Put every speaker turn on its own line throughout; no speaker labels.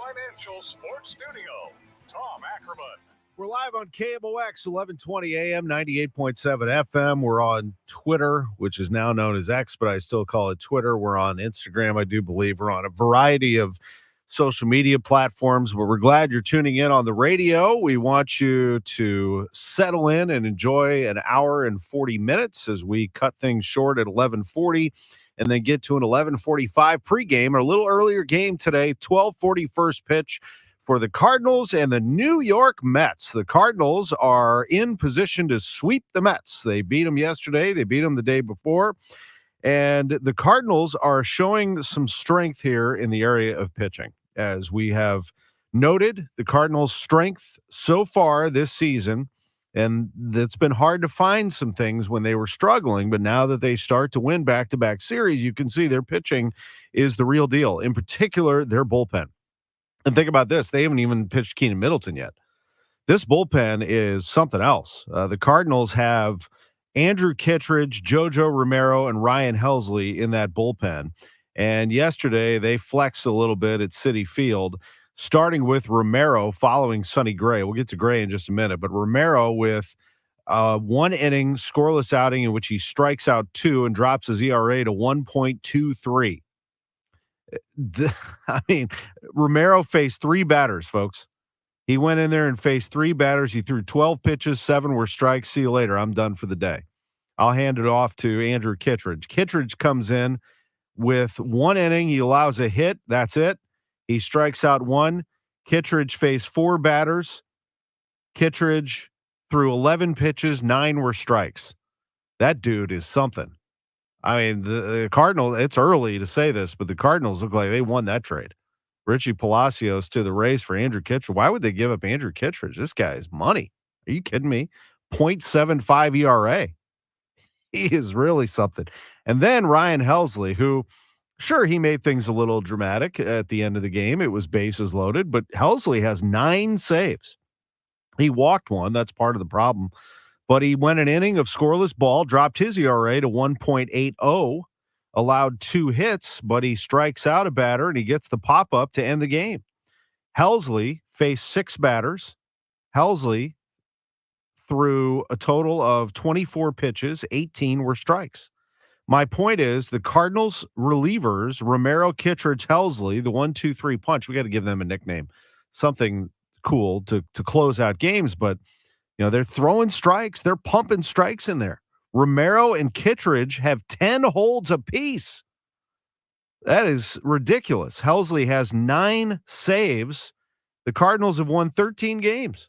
Financial Sports Studio, Tom Ackerman.
We're live on KMOX, 1120 AM, 98.7 FM. We're on Twitter, which is now known as X, but I still call it Twitter. We're on Instagram, I do believe. We're on a variety of social media platforms, but we're glad you're tuning in on the radio. We want you to settle in and enjoy an hour and 40 minutes as we cut things short at 11:40 and then get to an 11:45 pregame, a little earlier game today, 12:40 first pitch for the Cardinals and the New York Mets. The Cardinals are in position to sweep the Mets. They beat them yesterday. They beat them the day before. And the Cardinals are showing some strength here in the area of pitching. As we have noted, the Cardinals' strength so far this season, and it's been hard to find some things when they were struggling, but now that they start to win back-to-back series, you can see their pitching is the real deal. In particular, their bullpen. And think about this. They haven't even pitched Keenan Middleton yet. This bullpen is something else. The Cardinals have Andrew Kittredge, JoJo Romero, and Ryan Helsley in that bullpen. And yesterday they flexed a little bit at Citi Field, starting with Romero following Sonny Gray. We'll get to Gray in just a minute. But Romero with one inning scoreless outing in which he strikes out 2 and drops his ERA to 1.23. I mean, Romero faced 3 batters, folks. He went in there and faced 3 batters. He threw 12 pitches, 7 were strikes. See you later. I'm done for the day. I'll hand it off to Andrew Kittredge. Kittredge comes in with 1 inning. He allows a hit. That's it. He strikes out 1. Kittredge faced 4 batters. Kittredge threw 11 pitches, 9 were strikes. That dude is something. I mean, the Cardinals, it's early to say this, but the Cardinals look like they won that trade. Richie Palacios to the Rays for Andrew Kittredge. Why would they give up Andrew Kittredge? This guy is money. Are you kidding me? 0.75 ERA. He is really something. And then Ryan Helsley, who, sure, he made things a little dramatic at the end of the game. It was bases loaded, but Helsley has 9 saves. He walked 1. That's part of the problem. But he went an inning of scoreless ball, dropped his ERA to 1.80, allowed 2 hits, but he strikes out a batter and he gets the pop-up to end the game. Helsley faced 6 batters. Helsley threw a total of 24 pitches, 18 were strikes. My point is the Cardinals relievers, Romero, Kittredge, Helsley, the 1-2-3 punch, we got to give them a nickname, something cool to close out games, but they're throwing strikes. They're pumping strikes in there. Romero and Kittredge have 10 holds apiece. That is ridiculous. Helsley has 9 saves. The Cardinals have won 13 games.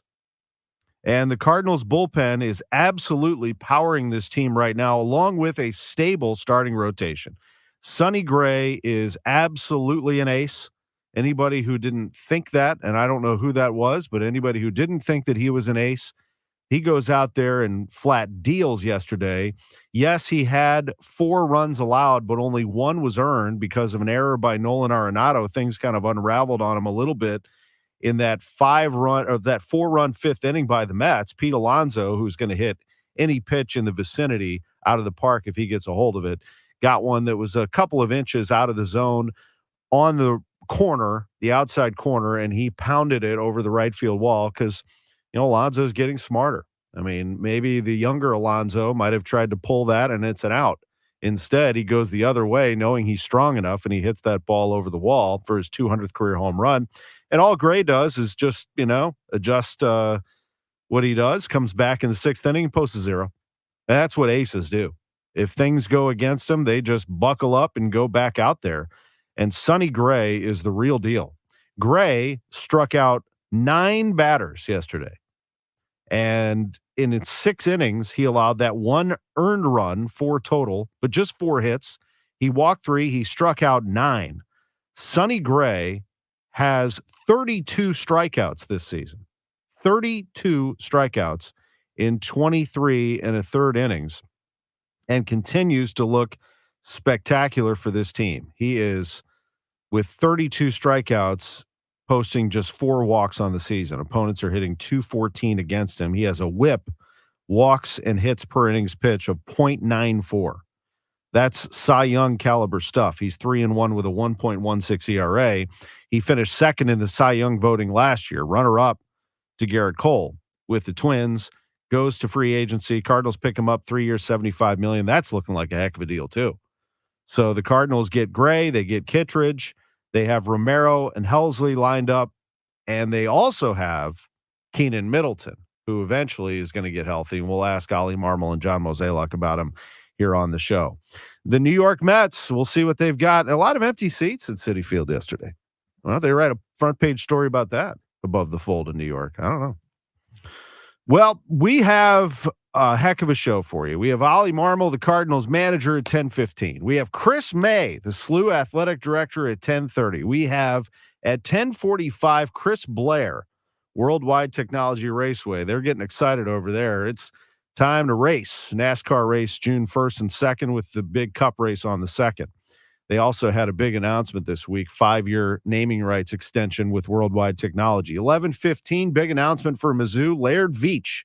And the Cardinals bullpen is absolutely powering this team right now, along with a stable starting rotation. Sonny Gray is absolutely an ace. Anybody who didn't think that, and I don't know who that was, but anybody who didn't think that he was an ace, he goes out there and flat deals yesterday. Yes, he had 4 runs allowed, but only 1 was earned because of an error by Nolan Arenado. Things kind of unraveled on him a little bit in that 4-run 5th inning by the Mets. Pete Alonso, who's going to hit any pitch in the vicinity out of the park if he gets a hold of it, got one that was a couple of inches out of the zone on the corner, the outside corner, and he pounded it over the right field wall because Alonso's getting smarter. I mean, maybe the younger Alonso might have tried to pull that and it's an out. Instead, he goes the other way, knowing he's strong enough, and he hits that ball over the wall for his 200th career home run. And all Gray does is just, adjust what he does, comes back in the 6th inning and posts a 0. And that's what aces do. If things go against them, they just buckle up and go back out there. And Sonny Gray is the real deal. Gray struck out 9 batters yesterday. And in its 6 innings, he allowed that 1 earned run, 4 total, but just 4 hits. He walked 3. He struck out 9. Sonny Gray has 32 strikeouts this season. 32 strikeouts in 23 and a third innings, and continues to look spectacular for this team. He is, with 32 strikeouts, posting just 4 walks on the season. Opponents are hitting .214 against him. He has a whip, walks, and hits per innings pitch of .94. That's Cy Young caliber stuff. He's 3-1 with a 1.16 ERA. He finished second in the Cy Young voting last year, runner up to Garrett Cole with the Twins. Goes to free agency. Cardinals pick him up 3 years, $75 million. That's looking like a heck of a deal too. So the Cardinals get Gray, they get Kittredge, they have Romero and Helsley lined up, and they also have Keenan Middleton, who eventually is going to get healthy. And we'll ask Ollie Marmol and John Mozeliak about him here on the show. The New York Mets, we'll see what they've got. A lot of empty seats at Citi Field yesterday. Well, they write a front page story about that above the fold in New York. I don't know. Well, we have a heck of a show for you. We have Ollie Marmol, the Cardinals manager, at 10:15. We have Chris May, the SLU athletic director, at 10:30. We have at 10:45 Chris Blair, Worldwide Technology Raceway. They're getting excited over there. It's time to race. NASCAR race June 1st and 2nd with the big cup race on the 2nd. They also had a big announcement this week, 5-year naming rights extension with Worldwide Technology. 11:15, big announcement for Mizzou. Laird Veach,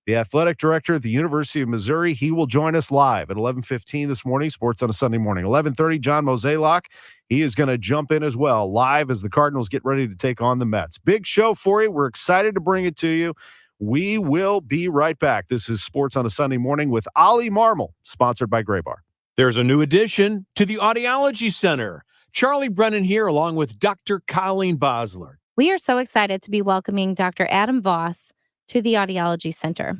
the athletic director at the University of Missouri. He will join us live at 11:15 this morning, Sports on a Sunday morning. 11:30, John Mozeliak. He is going to jump in as well, live as the Cardinals get ready to take on the Mets. Big show for you. We're excited to bring it to you. We will be right back. This is Sports on a Sunday morning with Ollie Marmol, sponsored by Gray Bar.
There's a new addition to the Audiology Center. Charlie Brennan here, along with Dr. Colleen Bosler.
We are so excited to be welcoming Dr. Adam Voss to the Audiology Center.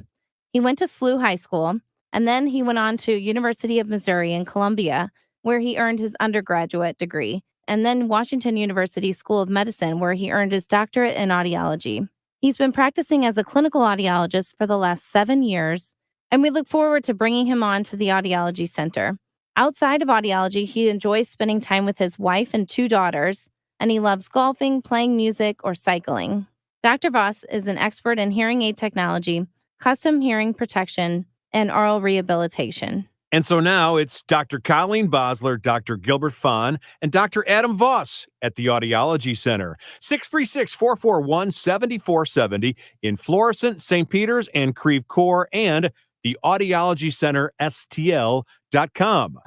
He went to SLU High School, and then he went on to University of Missouri in Columbia, where he earned his undergraduate degree, and then Washington University School of Medicine, where he earned his doctorate in audiology. He's been practicing as a clinical audiologist for the last 7 years, and we look forward to bringing him on to the Audiology Center. Outside of audiology, he enjoys spending time with his wife and 2 daughters, and he loves golfing, playing music, or cycling. Dr. Voss is an expert in hearing aid technology, custom hearing protection, and oral rehabilitation.
And so now it's Dr. Colleen Bosler, Dr. Gilbert Fahn, and Dr. Adam Voss at the Audiology Center. 636-441-7470 in Florissant, St. Peters, and Creve Coeur, and the Audiology Center, STL.com.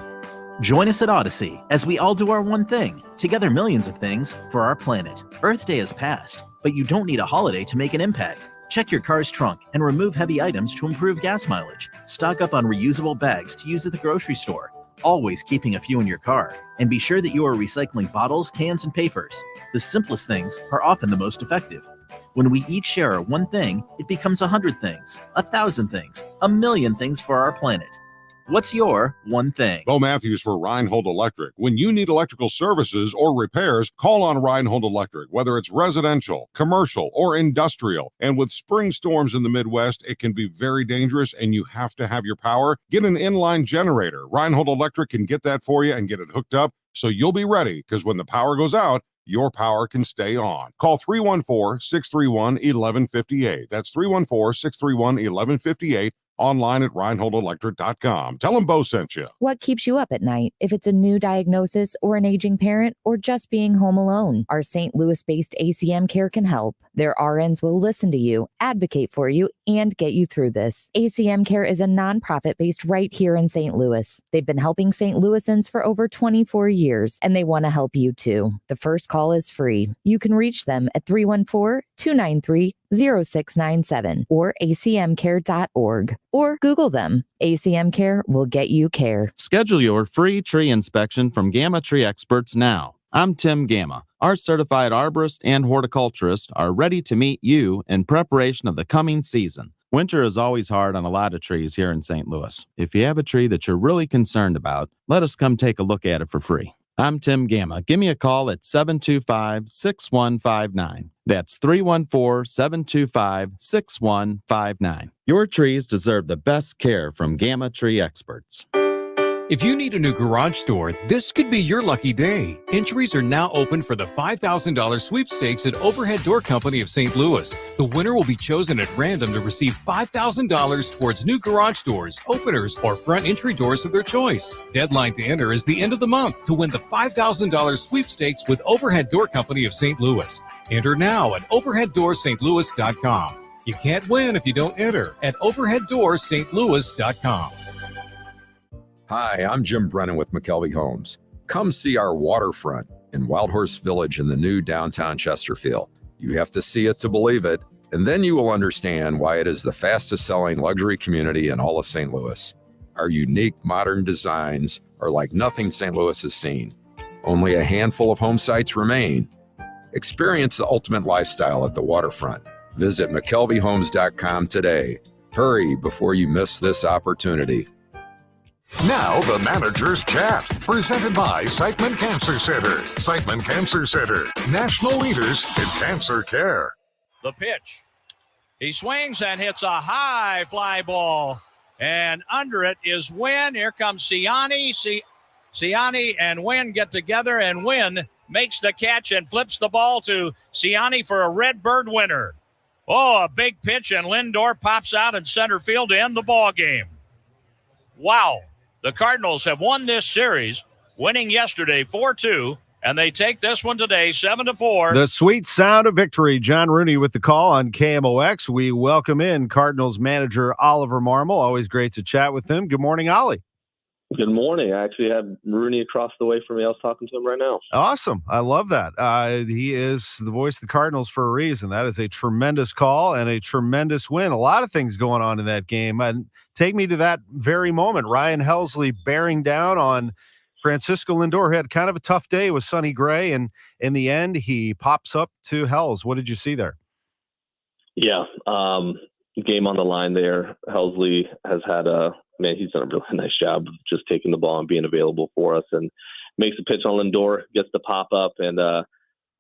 Join us at Odyssey as we all do our one thing, together millions of things for our planet. Earth Day has passed, but you don't need a holiday to make an impact. Check your car's trunk and remove heavy items to improve gas mileage. Stock up on reusable bags to use at the grocery store, always keeping a few in your car. And be sure that you are recycling bottles, cans, and papers. The simplest things are often the most effective. When we each share one thing, it becomes 100 things, 1,000 things, 1,000,000 things for our planet. What's your one thing?
Bo Matthews for Reinhold Electric. When you need electrical services or repairs, call on Reinhold Electric, whether it's residential, commercial, or industrial. And with spring storms in the Midwest, it can be very dangerous and you have to have your power. Get an inline generator. Reinhold Electric can get that for you and get it hooked up so you'll be ready, because when the power goes out, your power can stay on. Call 314-631-1158. That's 314-631-1158. Online at ReinholdElectric.com. Tell them Bo sent you.
What keeps you up at night? If it's a new diagnosis or an aging parent or just being home alone, our St. Louis-based ACM Care can help. Their RNs will listen to you, advocate for you, and get you through this. ACM Care is a nonprofit based right here in St. Louis. They've been helping St. Louisans for over 24 years, and they want to help you too. The first call is free. You can reach them at 314-293-0697 or acmcare.org. Or Google them. ACM Care will get you care.
Schedule your free tree inspection from Gamma Tree Experts now. I'm Tim Gamma. Our certified arborist and horticulturist are ready to meet you in preparation of the coming season. Winter is always hard on a lot of trees here in St. Louis. If you have a tree that you're really concerned about, let us come take a look at it for free. I'm Tim Gamma. Give me a call at 725-6159. That's 314-725-6159. Your trees deserve the best care from Gamma Tree Experts.
If you need a new garage door, this could be your lucky day. Entries are now open for the $5,000 sweepstakes at Overhead Door Company of St. Louis. The winner will be chosen at random to receive $5,000 towards new garage doors, openers, or front entry doors of their choice. Deadline to enter is the end of the month to win the $5,000 sweepstakes with Overhead Door Company of St. Louis. Enter now at overheaddoorsstlouis.com. You can't win if you don't enter at overheaddoorsstlouis.com.
Hi, I'm Jim Brennan with McKelvey Homes. Come see our waterfront in Wild Horse Village in the new downtown Chesterfield. You have to see it to believe it, and then you will understand why it is the fastest selling luxury community in all of St. Louis. Our unique modern designs are like nothing St. Louis has seen. Only a handful of home sites remain. Experience the ultimate lifestyle at the waterfront. Visit McKelveyHomes.com today. Hurry before you miss this opportunity.
Now the Manager's Chat, presented by Siteman Cancer Center. Siteman Cancer Center, national leaders in cancer care.
The pitch. He swings and hits a high fly ball. And under it is Wynn. Here comes Ciani. Ciani and Wynn get together, and Wynn makes the catch and flips the ball to Ciani for a Redbird winner. Oh, a big pitch, and Lindor pops out in center field to end the ball game. Wow. The Cardinals have won this series, winning yesterday 4-2, and they take this one today 7-4.
The sweet sound of victory. John Rooney with the call on KMOX. We welcome in Cardinals manager Oliver Marmol. Always great to chat with him. Good morning, Ollie.
Good morning. I actually have Rooney across the way from me. I was talking to him right now.
Awesome. I love that. He is the voice of the Cardinals for a reason. That is a tremendous call and a tremendous win. A lot of things going on in that game. And take me to that very moment. Ryan Helsley bearing down on Francisco Lindor, who had kind of a tough day with Sonny Gray. And in the end, he pops up to Hells. What did you see there?
Yeah. Game on the line there. Helsley has had he's done a really nice job of just taking the ball and being available for us, and makes a pitch on Lindor, gets the pop up, and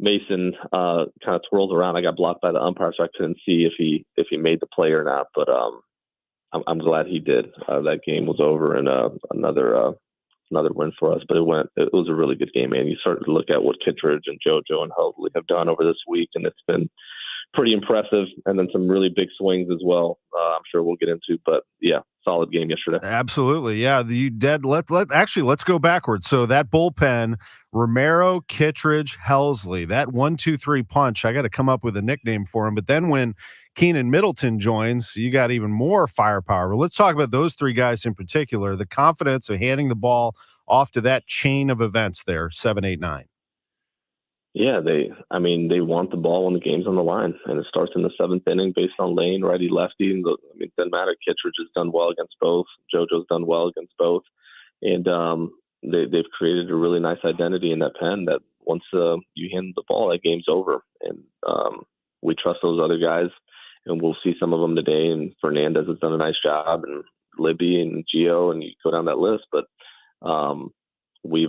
Mason kind of twirls around. I got blocked by the umpire, so I couldn't see if he made the play or not, but I'm glad he did. That game was over, and another win for us, but it was a really good game, man. You start to look at what Kittredge and JoJo and Helsley have done over this week, and it's been pretty impressive, and then some really big swings as well. I'm sure we'll get into, but yeah, solid game yesterday.
Absolutely. Yeah. Let's go backwards. So that bullpen, Romero, Kittredge, Helsley, that 1-2-3 punch, I got to come up with a nickname for him. But then when Keenan Middleton joins, you got even more firepower. But let's talk about those three guys in particular, the confidence of handing the ball off to that chain of events there, 7, 8, 9.
Yeah, they want the ball when the game's on the line, and it starts in the seventh inning based on lane, righty, lefty. And it doesn't matter. Kittredge has done well against both. JoJo's done well against both, and they've created a really nice identity in that pen. That once you hand the ball, that game's over. And we trust those other guys, and we'll see some of them today. And Fernandez has done a nice job, and Libby and Gio, and you go down that list. But we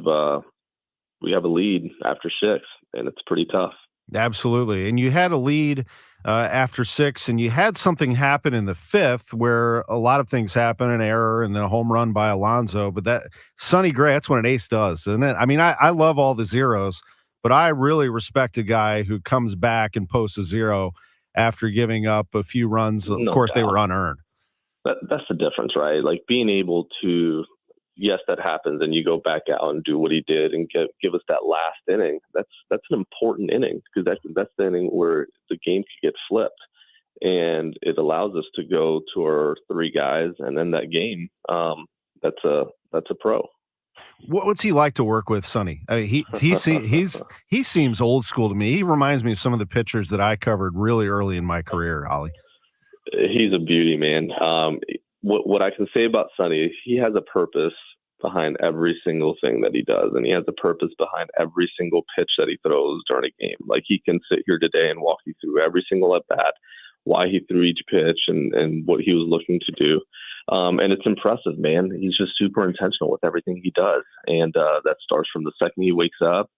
have a lead after 6, and it's pretty tough.
Absolutely. And you had a lead after 6, and you had something happen in the 5th where a lot of things happen, an error and then a home run by Alonso. But that Sonny Gray, that's what an ace does, isn't it? I mean, I love all the zeros, but I really respect a guy who comes back and posts a 0 after giving up a few runs. Of course, they were unearned.
That's the difference, right? Like being able to, yes, that happens, and you go back out and do what he did and give us that last inning. That's an important inning, because that's the inning where the game could get flipped, and it allows us to go to our 3 guys, and then that game, that's a pro.
What's he like to work with, Sonny? I mean, he seems old school to me. He reminds me of some of the pitchers that I covered really early in my career, Ollie.
He's a beauty, man. What I can say about Sonny is he has a purpose behind every single thing that he does, and he has a purpose behind every single pitch that he throws during a game. Like, he can sit here today and walk you through every single at bat, why he threw each pitch, and what he was looking to do. And it's impressive, man. He's just super intentional with everything he does, and that starts from the second he wakes up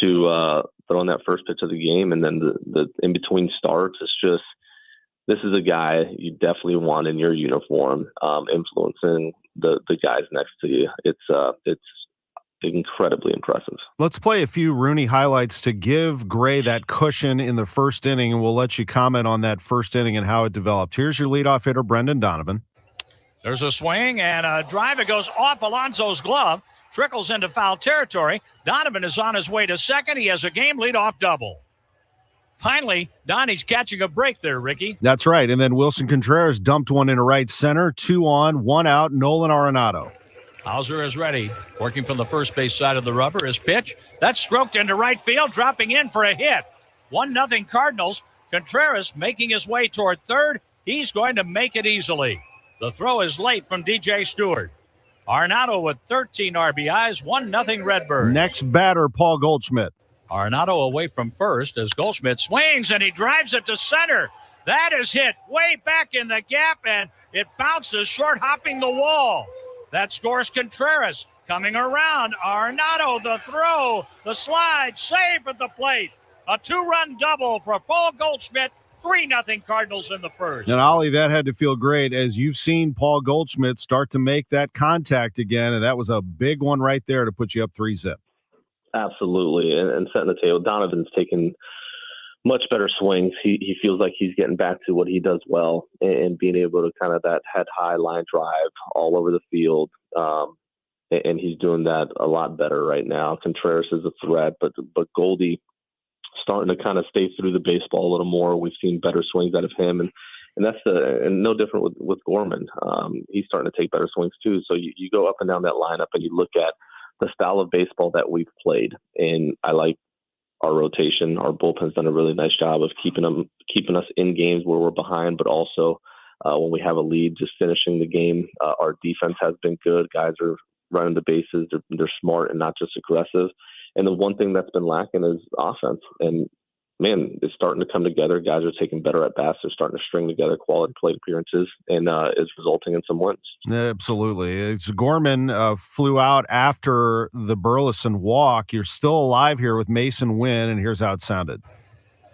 to throwing that first pitch of the game, and then the in between starts. It's just, this is a guy you definitely want in your uniform, influencing the guys next to you. It's incredibly impressive.
Let's play a few Rooney highlights to give Gray that cushion in the first inning, and we'll let you comment on that first inning and how it developed. Here's your leadoff hitter, Brendan Donovan.
There's a swing and a drive. It goes off Alonso's glove, trickles into foul territory. Donovan is on his way to second. He has a game leadoff double. Finally, Donnie's catching a break there, Ricky.
That's right. And then Wilson Contreras dumped one into right center. 2 on, 1 out, Nolan Arenado.
Hauser is ready. Working from the first base side of the rubber. His pitch. That's stroked into right field, dropping in for a hit. 1-0 Cardinals. Contreras making his way toward third. He's going to make it easily. The throw is late from DJ Stewart. Arenado with 13 RBIs, 1-0 Redbirds.
Next batter, Paul Goldschmidt.
Arenado away from first as Goldschmidt swings and he drives it to center. That is hit way back in the gap and it bounces short, hopping the wall. That scores Contreras. Coming around, Arenado, the throw, the slide, save at the plate. A 2-run double for Paul Goldschmidt. 3-0 Cardinals in the first.
And Ollie, that had to feel great as you've seen Paul Goldschmidt start to make that contact again, and that was a big one right there to put you up 3-zip.
Absolutely, and setting the table. Donovan's taken much better swings. He feels like he's getting back to what he does well and being able to kind of that head-high line drive all over the field, and he's doing that a lot better right now. Contreras is a threat, but Goldie starting to kind of stay through the baseball a little more. We've seen better swings out of him, and that's and no different with Gorman. He's starting to take better swings too. So you go up and down that lineup and you look at the style of baseball that we've played, and I like our rotation. Our bullpen's done a really nice job of keeping us in games where we're behind, but also when we have a lead, just finishing the game. Our defense has been good. Guys are running the bases. They're smart and not just aggressive. And the one thing that's been lacking is offense. And, man, it's starting to come together. Guys are taking better at bats. They're starting to string together quality plate appearances and is resulting in some wins.
Absolutely. Gorman flew out after the Burleson walk. You're still alive here with Mason Wynn, and here's how it sounded.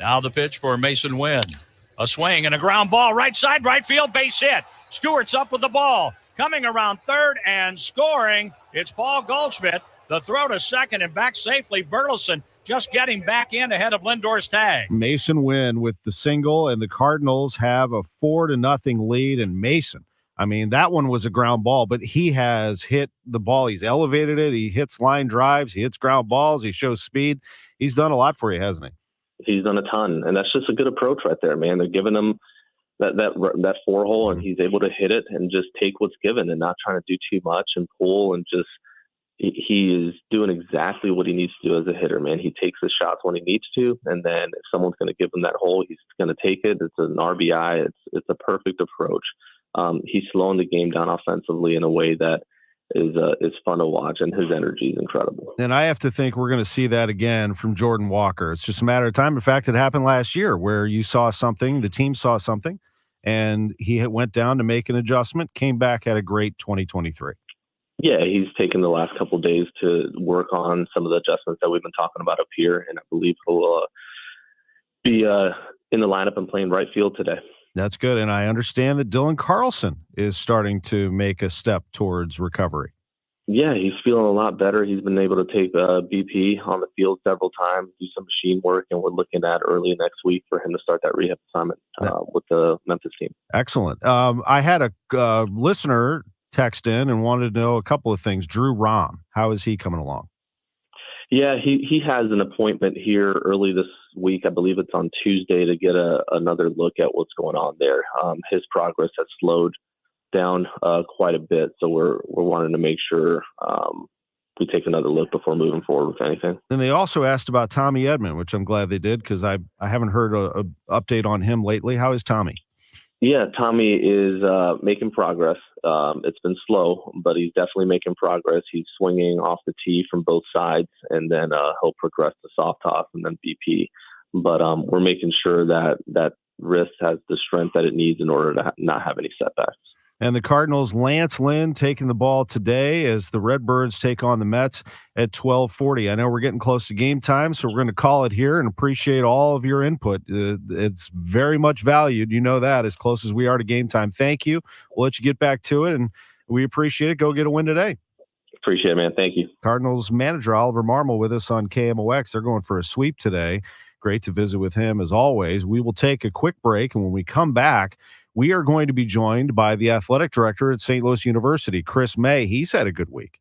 Now the pitch for Mason Wynn. A swing and a ground ball. Right side, right field, base hit. Stewart's up with the ball. Coming around third and scoring. It's Paul Goldschmidt. The throw to second and back safely. Burleson just getting back in ahead of Lindor's tag.
Mason Wynn with the single, and the Cardinals have a 4-0 lead. And Mason, I mean, that one was a ground ball, but he has hit the ball. He's elevated it. He hits line drives. He hits ground balls. He shows speed. He's done a lot for you, hasn't he?
He's done a ton, and that's just a good approach right there, man. They're giving him that 4-hole, and he's able to hit it and just take what's given and not trying to do too much and pull and just. He is doing exactly what he needs to do as a hitter, man. He takes his shots when he needs to, and then if someone's going to give him that hole, he's going to take it. It's an RBI. It's a perfect approach. He's slowing the game down offensively in a way that is fun to watch, and his energy is incredible.
And I have to think we're going to see that again from Jordan Walker. It's just a matter of time. In fact, it happened last year where you saw something, the team saw something, and he went down to make an adjustment, came back, had a great 2023.
Yeah, he's taken the last couple of days to work on some of the adjustments that we've been talking about up here, and I believe he'll be in the lineup and playing right field today.
That's good, and I understand that Dylan Carlson is starting to make a step towards recovery.
Yeah, he's feeling a lot better. He's been able to take BP on the field several times, do some machine work, and we're looking at early next week for him to start that rehab assignment with the Memphis team.
Excellent. I had a listener text in and wanted to know a couple of things. Drew Rahm, how is he coming along?
Yeah, he has an appointment here early this week. I believe it's on Tuesday to get another look at what's going on there. His progress has slowed down quite a bit, so we're wanting to make sure we take another look before moving forward with anything.
And they also asked about Tommy Edman, which I'm glad they did because I haven't heard a update on him lately. How is Tommy?
Yeah, Tommy is making progress. It's been slow, but he's definitely making progress. He's swinging off the tee from both sides, and then he'll progress to soft toss and then BP. But we're making sure that wrist has the strength that it needs in order to not have any setbacks.
And the Cardinals, Lance Lynn taking the ball today as the Redbirds take on the Mets at 12:40. I know we're getting close to game time, so we're going to call it here and appreciate all of your input. It's very much valued. You know that as close as we are to game time. Thank you. We'll let you get back to it, and we appreciate it. Go get a win today.
Appreciate it, man. Thank you.
Cardinals manager Oliver Marmol with us on KMOX. They're going for a sweep today. Great to visit with him as always. We will take a quick break, and when we come back, we are going to be joined by the athletic director at St. Louis University, Chris May. He's had a good week.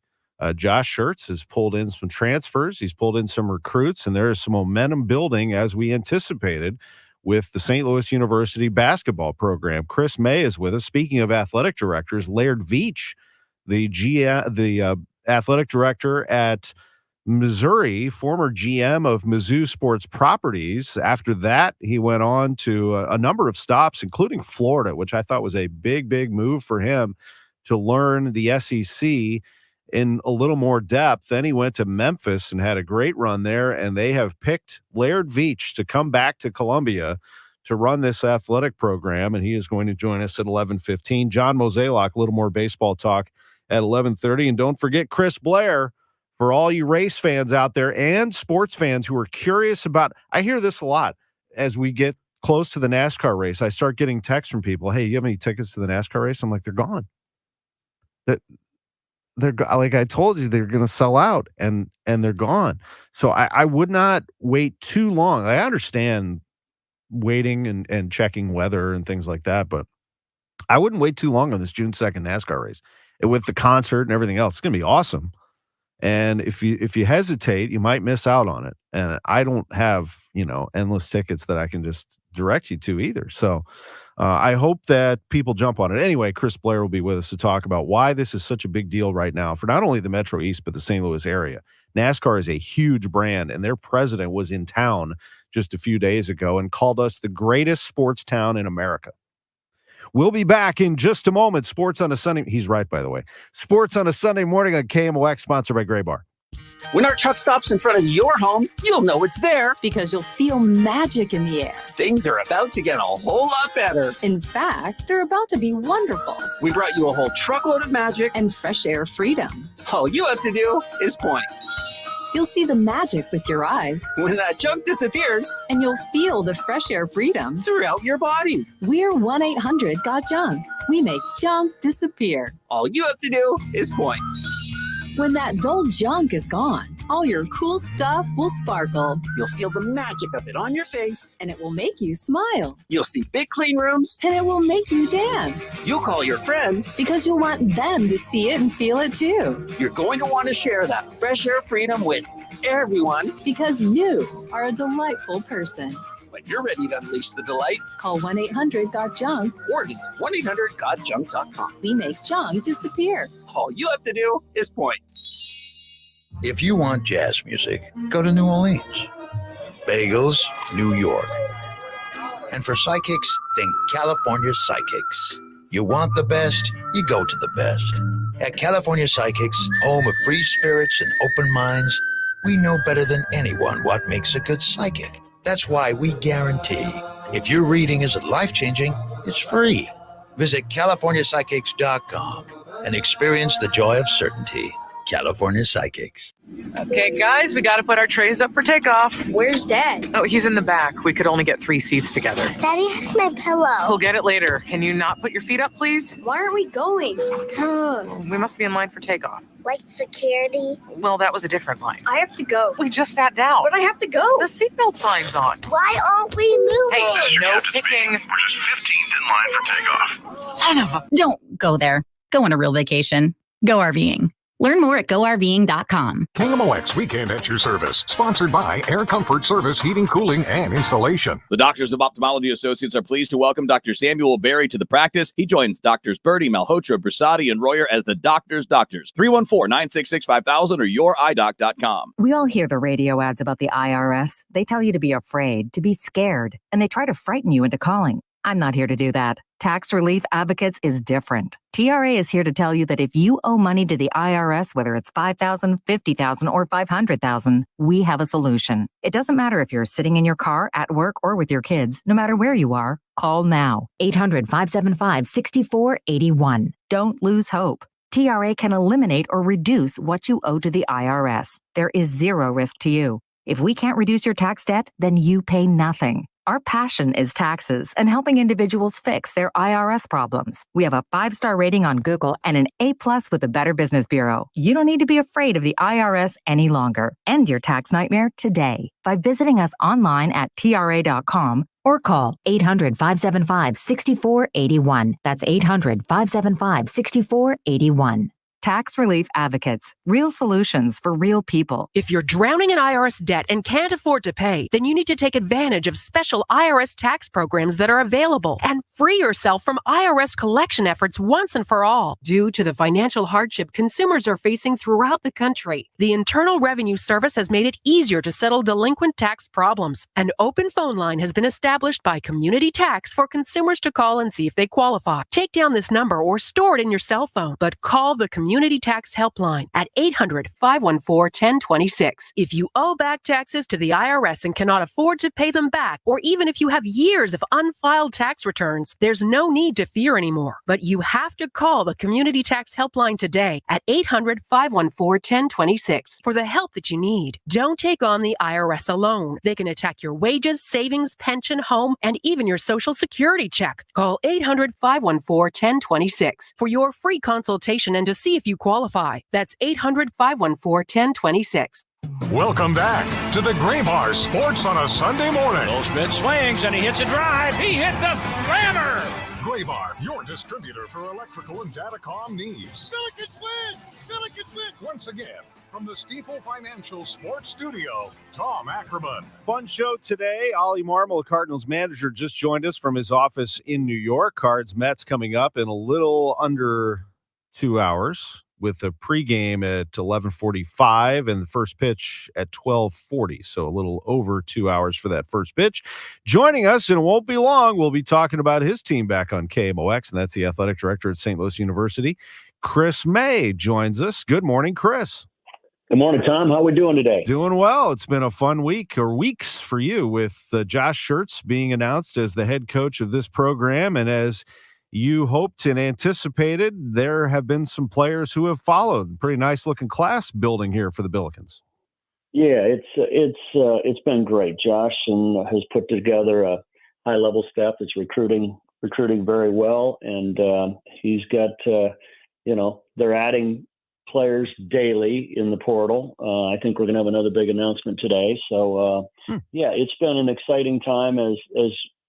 Josh Schertz has pulled in some transfers. He's pulled in some recruits, and there is some momentum building as we anticipated with the St. Louis University basketball program. Chris May is with us. Speaking of athletic directors, Laird Veach the athletic director at Missouri, former GM of Mizzou Sports Properties. After that, he went on to a number of stops, including Florida, which I thought was a big, big move for him to learn the SEC in a little more depth. Then he went to Memphis and had a great run there, and they have picked Laird Veach to come back to Columbia to run this athletic program, and he is going to join us at 11:15. John Mozeliak, a little more baseball talk at 11:30. And don't forget Chris Blair, for all you race fans out there and sports fans who are curious about, I hear this a lot as we get close to the NASCAR race. I start getting texts from people, hey, you have any tickets to the NASCAR race? I'm like, they're gone. They're like I told you, they're going to sell out, and they're gone. So I would not wait too long. I understand waiting and checking weather and things like that, but I wouldn't wait too long on this June 2nd NASCAR race with the concert and everything else. It's going to be awesome. And if you hesitate, you might miss out on it. And I don't have, endless tickets that I can just direct you to either. So I hope that people jump on it. Anyway, Chris Blair will be with us to talk about why this is such a big deal right now for not only the Metro East, but the St. Louis area. NASCAR is a huge brand, and their president was in town just a few days ago and called us the greatest sports town in America. We'll be back in just a moment. Sports on a Sunday. He's right, by the way. Sports on a Sunday morning on KMOX, sponsored by Gray Bar.
When our truck stops in front of your home, you'll know it's there.
Because you'll feel magic in the air.
Things are about to get a whole lot better.
In fact, they're about to be wonderful.
We brought you a whole truckload of magic
and fresh air freedom.
All you have to do is point.
You'll see the magic with your eyes.
When that junk disappears,
and you'll feel the fresh air freedom
throughout your body.
We're 1-800-GOT-JUNK. We make junk disappear.
All you have to do is point.
When that dull junk is gone, all your cool stuff will sparkle.
You'll feel the magic of it on your face.
And it will make you smile.
You'll see big clean rooms.
And it will make you dance.
You'll call your friends.
Because you'll want them to see it and feel it too.
You're going to want to share that fresh air freedom with everyone.
Because you are a delightful person.
When you're ready to unleash the delight,
call 1-800-GOT-JUNK
or visit 1-800-GOT-JUNK.com.
We make junk disappear.
All you have to do is point.
If you want jazz music, go to New Orleans. Bagels, New York. And for psychics, think California Psychics. You want the best, you go to the best. At California Psychics, home of free spirits and open minds, we know better than anyone what makes a good psychic. That's why we guarantee if your reading isn't life-changing, it's free. Visit CaliforniaPsychics.com and experience the joy of certainty. California Psychics.
Okay, guys, we got to put our trays up for takeoff.
Where's Dad?
Oh, he's in the back. We could only get 3 seats together.
Daddy has my pillow.
We'll get it later. Can you not put your feet up, please?
Why aren't we going?
We must be in line for takeoff.
Like security?
Well, that was a different line.
I have to go.
We just sat down.
But I have to go.
The seatbelt sign's on.
Why aren't we moving?
Hey, no kicking.
We're just 15th in line for takeoff.
Son of a...
Don't go there. Go on a real vacation. Go RVing. Learn more at GoRVing.com.
KMOX Weekend at your service. Sponsored by Air Comfort Service Heating, Cooling, and Installation.
The Doctors of Ophthalmology Associates are pleased to welcome Dr. Samuel Berry to the practice. He joins Doctors Birdie, Malhotra, Brasati, and Royer as the Doctors' Doctors. 314-966-5000 or youridoc.com.
We all hear the radio ads about the IRS. They tell you to be afraid, to be scared, and they try to frighten you into calling. I'm not here to do that. Tax Relief Advocates is different. TRA is here to tell you that if you owe money to the IRS, whether it's $5,000, $50,000, or $500,000, we have a solution. It doesn't matter if you're sitting in your car, at work, or with your kids. No matter where you are, call now. 800-575-6481. Don't lose hope. TRA can eliminate or reduce what you owe to the IRS. There is zero risk to you. If we can't reduce your tax debt, then you pay nothing. Our passion is taxes and helping individuals fix their IRS problems. We have a 5-star rating on Google and an A+ with the Better Business Bureau. You don't need to be afraid of the IRS any longer. End your tax nightmare today by visiting us online at TRA.com or call 800-575-6481. That's 800-575-6481. Tax Relief Advocates. Real solutions for real people.
If you're drowning in IRS debt and can't afford to pay, then you need to take advantage of special IRS tax programs that are available and free yourself from IRS collection efforts once and for all. Due to the financial hardship consumers are facing throughout the country, the Internal Revenue Service has made it easier to settle delinquent tax problems. An open phone line has been established by Community Tax for consumers to call and see if they qualify. Take down this number or store it in your cell phone, but call the Community Tax Helpline at 800-514-1026. If you owe back taxes to the IRS and cannot afford to pay them back, or even if you have years of unfiled tax returns, there's no need to fear anymore. But you have to call the Community Tax Helpline today at 800-514-1026 for the help that you need. Don't take on the IRS alone. They can attack your wages, savings, pension, home, and even your Social Security check. Call 800-514-1026 for your free consultation and to see if you qualify. That's 800-514-1026.
Welcome back to the Gray Bar Sports on a Sunday morning.
Goldschmidt swings and he hits a drive. He hits a slammer.
Gray Bar, your distributor for electrical and datacom needs.
Billikens win! Billikens win!
Once again, from the Stifel Financial Sports Studio, Tom Ackerman.
Fun show today. Ollie Marmol, the Cardinals manager, just joined us from his office in New York. Cards Mets coming up in a little under 2 hours, with a pregame at 11:45 and the first pitch at 12:40. So a little over 2 hours for that first pitch. Joining us, and it won't be long, we'll be talking about his team back on KMOX, and that's the athletic director at St. Louis University. Chris May joins us. Good morning, Chris.
Good morning, Tom. How are we doing today?
Doing well. It's been a fun week or weeks for you with Josh Schertz being announced as the head coach of this program, and as you hoped and anticipated, there have been some players who have followed. Pretty nice looking class building here for the Billikens.
Yeah, it's been great. Josh has put together a high level staff that's recruiting very well, and he's got they're adding players daily in the portal. I think we're going to have another big announcement today. So yeah, it's been an exciting time as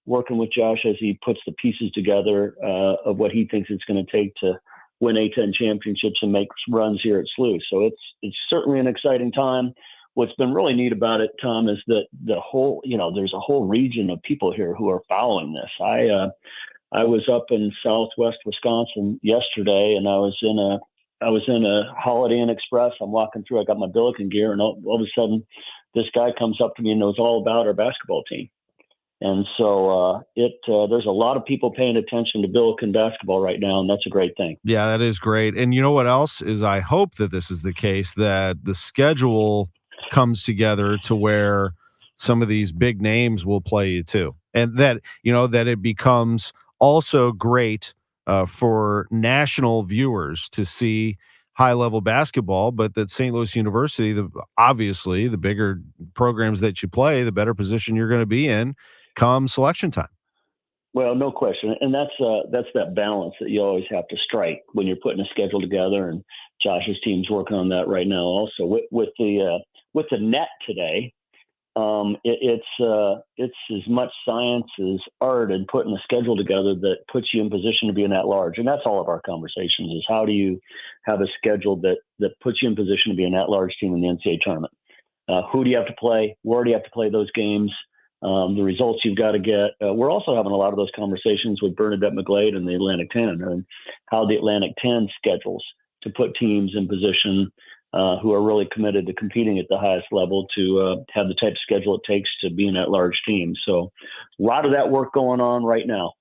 working with Josh as he puts the pieces together of what he thinks it's going to take to win A-10 championships and make runs here at SLU. So it's certainly an exciting time. What's been really neat about it, Tom, is that the whole, there's a whole region of people here who are following this. I was up in Southwest Wisconsin yesterday, and I was in a Holiday Inn Express. I'm walking through. I got my Billiken gear, and all of a sudden, this guy comes up to me and knows all about our basketball team. And so there's a lot of people paying attention to Billiken basketball right now, and that's a great thing.
Yeah, that is great. And you know what else is? I hope that this is the case, that the schedule comes together to where some of these big names will play you too, and that that it becomes also great for national viewers to see high-level basketball, but that St. Louis University, obviously, the bigger programs that you play, the better position you're going to be in come selection time.
Well, no question, and that's that balance that you always have to strike when you're putting a schedule together. And Josh's team's working on that right now. Also, with the net today, it's as much science as art in putting a schedule together that puts you in position to be in at-large. And that's all of our conversations: is how do you have a schedule that puts you in position to be an at-large team in the NCAA tournament? Who do you have to play? Where do you have to play those games? The results you've got to get. We're also having a lot of those conversations with Bernadette McGlade and the Atlantic 10, and how the Atlantic 10 schedules to put teams in position who are really committed to competing at the highest level to have the type of schedule it takes to be an at-large team. So a lot of that work going on right now.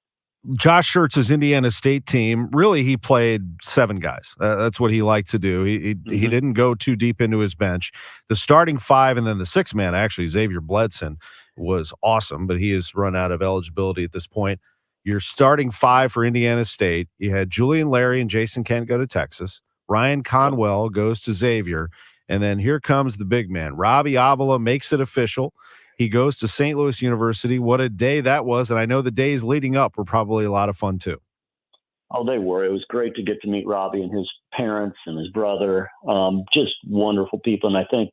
Josh Schertz's Indiana State team, really, he played 7 guys. That's what he liked to do. He didn't go too deep into his bench. The starting 5 and then the 6th man, actually, Xavier Bledson, was awesome, but he has run out of eligibility at this point. Your starting 5 for Indiana State, you had Julian Larry and Jason Kent go to Texas. Ryan Conwell goes to Xavier. And then here comes the big man. Robbie Avila makes it official. He goes to St. Louis University. What a day that was. And I know the days leading up were probably a lot of fun too.
Oh, they were. It was great to get to meet Robbie and his parents and his brother. Just wonderful people. And I think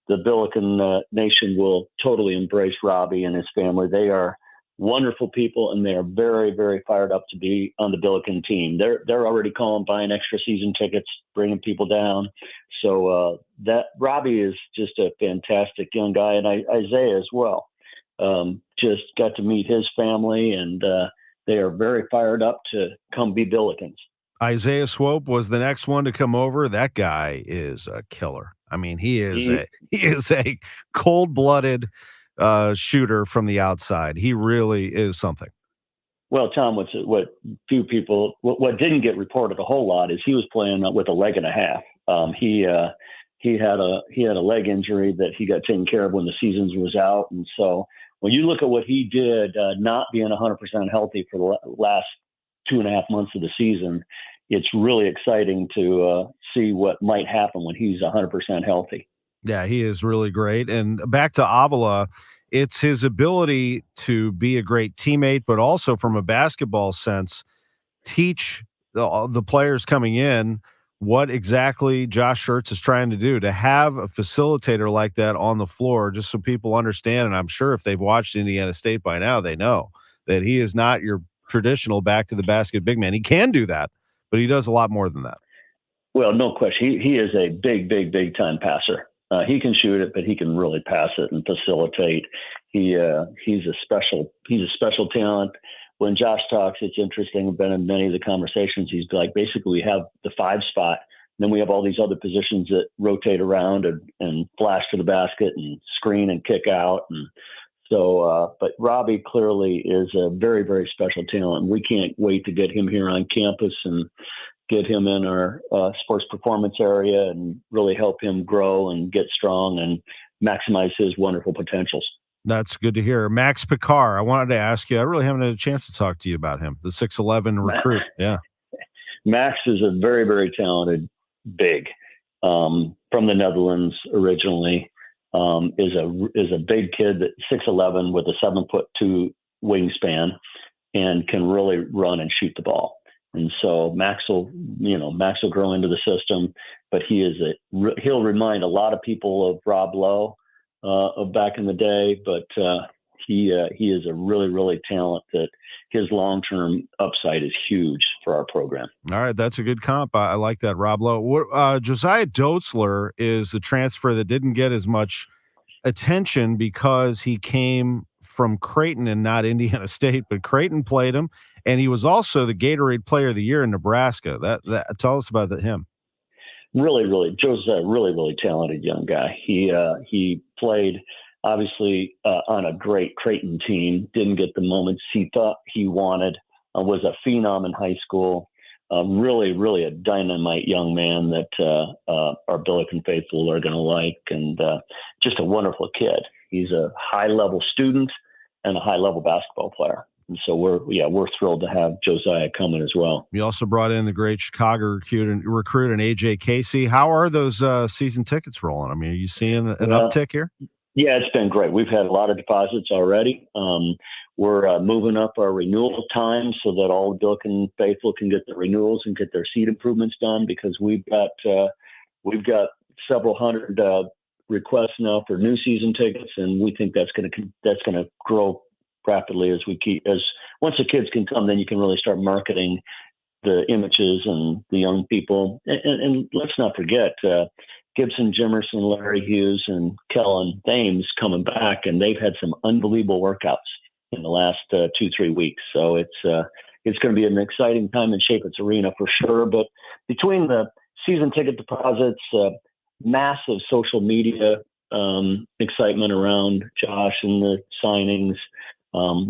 the Billiken Nation will totally embrace Robbie and his family. They are wonderful people, and they are very, very fired up to be on the Billiken team. They're already buying extra season tickets, bringing people down. So that Robbie is just a fantastic young guy, and Isaiah as well. Just got to meet his family, and they are very fired up to come be Billikens.
Isaiah Swope was the next one to come over. That guy is a killer. I mean, he is a cold-blooded shooter from the outside. He really is something.
Well, Tom, what didn't get reported a whole lot is he was playing with a leg and a half. He had a leg injury that he got taken care of when the season was out, and so when you look at what he did, not being 100% healthy for the last 2.5 months of the season, it's really exciting to see what might happen when he's 100% healthy.
Yeah, he is really great. And back to Avila, it's his ability to be a great teammate, but also from a basketball sense, teach the players coming in what exactly Josh Schertz is trying to do, to have a facilitator like that on the floor, just so people understand. And I'm sure if they've watched Indiana State by now, they know that he is not your traditional back to the basket big man. He can do that, but he does a lot more than that.
Well, no question. He is a big time passer. He can shoot it, but he can really pass it and facilitate. He's a special talent. When Josh talks, it's interesting. I've been in many of the conversations. He's like, basically, we have the 5 spot, and then we have all these other positions that rotate around and flash to the basket and screen and kick out. And so, but Robbie clearly is a very, very special talent. We can't wait to get him here on campus and get him in our sports performance area and really help him grow and get strong and maximize his wonderful potentials.
That's good to hear. Max Picard, I wanted to ask you, I really haven't had a chance to talk to you about him, the 6'11" recruit. Yeah.
Max is a very, very talented big from the Netherlands originally. Is a big kid, that 6'11" with a 7'2" wingspan, and can really run and shoot the ball. And so Max will grow into the system, but he'll remind a lot of people of Rob Lowe of back in the day, but he is a really, really talent that his long-term upside is huge for our program.
All right, that's a good comp. I like that, Rob Lowe. Josiah Doetzler is the transfer that didn't get as much attention because he came from Creighton and not Indiana State, but Creighton played him, and he was also the Gatorade Player of the Year in Nebraska. That tell us about him.
Really, Joe's a really, really talented young guy. He played obviously on a great Creighton team. Didn't get the moments he thought he wanted. Was a phenom in high school. Really, really a dynamite young man that our Billiken faithful are going to like, and just a wonderful kid. He's a high-level student and a high-level basketball player. And so we're thrilled to have Josiah coming as well.
You also brought in the great Chicago recruit and AJ Casey. How are those season tickets rolling? I mean, are you seeing an uptick here?
Yeah, it's been great. We've had a lot of deposits already. We're moving up our renewal time so that all the Billiken faithful can get the renewals and get their seat improvements done, because we've got several hundred requests now for new season tickets, and we think that's going to grow rapidly as once the kids can come, then you can really start marketing the images and the young people. And let's not forget Gibson Jimerson, Larry Hughes, and Kellen Thames coming back, and they've had some unbelievable workouts in the last 2-3 weeks. So it's going to be an exciting time in Chaifetz Arena for sure. But between the season ticket deposits, massive social media excitement around Josh and the signings,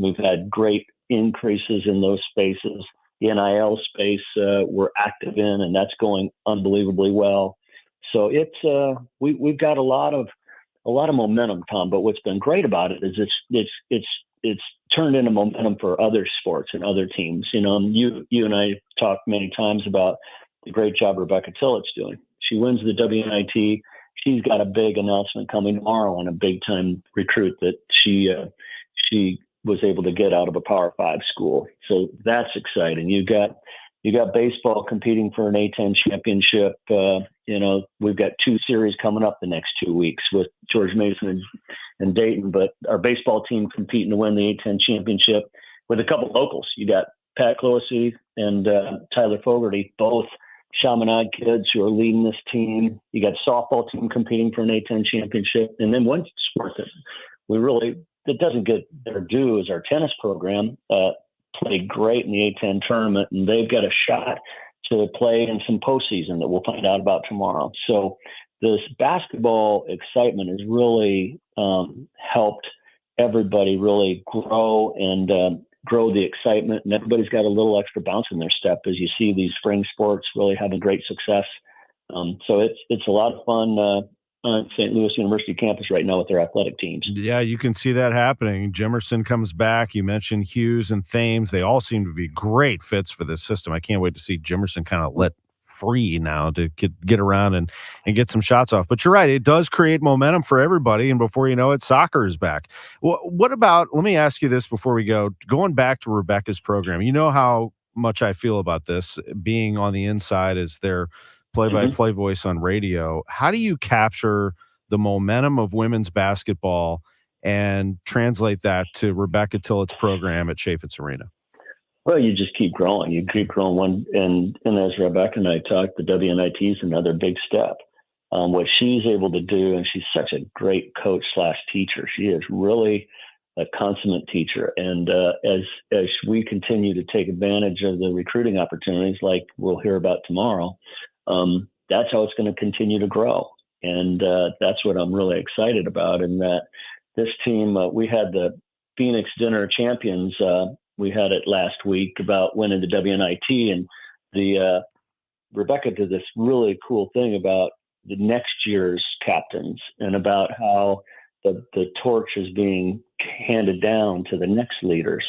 we've had great increases in those spaces. The NIL space we're active in, and that's going unbelievably well. So we've got a lot of momentum, Tom. But what's been great about it is it's turned into momentum for other sports and other teams. You know, you and I talked many times about the great job Rebecca Tillett's doing. She wins the WNIT. She's got a big announcement coming tomorrow on a big time recruit that she was able to get out of a Power 5 school. So that's exciting. You got You got baseball competing for an A10 championship. We've got 2 series coming up the next 2 weeks with George Mason and Dayton, but our baseball team competing to win the A10 championship with a couple locals. You got Pat Clohessy and Tyler Fogarty, both Chaminade kids who are leading this team. You got softball team competing for an A10 championship. And then one sport that doesn't get their due is our tennis program. Played great in the A10 tournament, and they've got a shot to play in some postseason that we'll find out about tomorrow. So this basketball excitement has really helped everybody really grow and grow the excitement, and everybody's got a little extra bounce in their step as you see these spring sports really having great success. So it's a lot of fun on St. Louis University campus right now with their athletic teams.
Yeah, you can see that happening. Jimerson comes back. You mentioned Hughes and Thames. They all seem to be great fits for this system. I can't wait to see Jimerson kind of let free now to get around and get some shots off. But you're right, it does create momentum for everybody, and before you know it, soccer is back. What about, let me ask you this before we go, going back to Rebecca's program. You know how much I feel about this, being on the inside as their play-by-play voice on radio. How do you capture the momentum of women's basketball and translate that to Rebecca Tillett's program at Chaffetz Arena?
Well, you just keep growing. You keep growing one, and as Rebecca and I talked, the WNIT is another big step. What she's able to do, and she's such a great coach / teacher. She is really a consummate teacher. And as we continue to take advantage of the recruiting opportunities, like we'll hear about tomorrow, that's how it's going to continue to grow. And that's what I'm really excited about. And that this team, we had the Phoenix Dinner Champions. We had it last week about winning the WNIT, and the Rebecca did this really cool thing about the next year's captains and about how the torch is being handed down to the next leaders.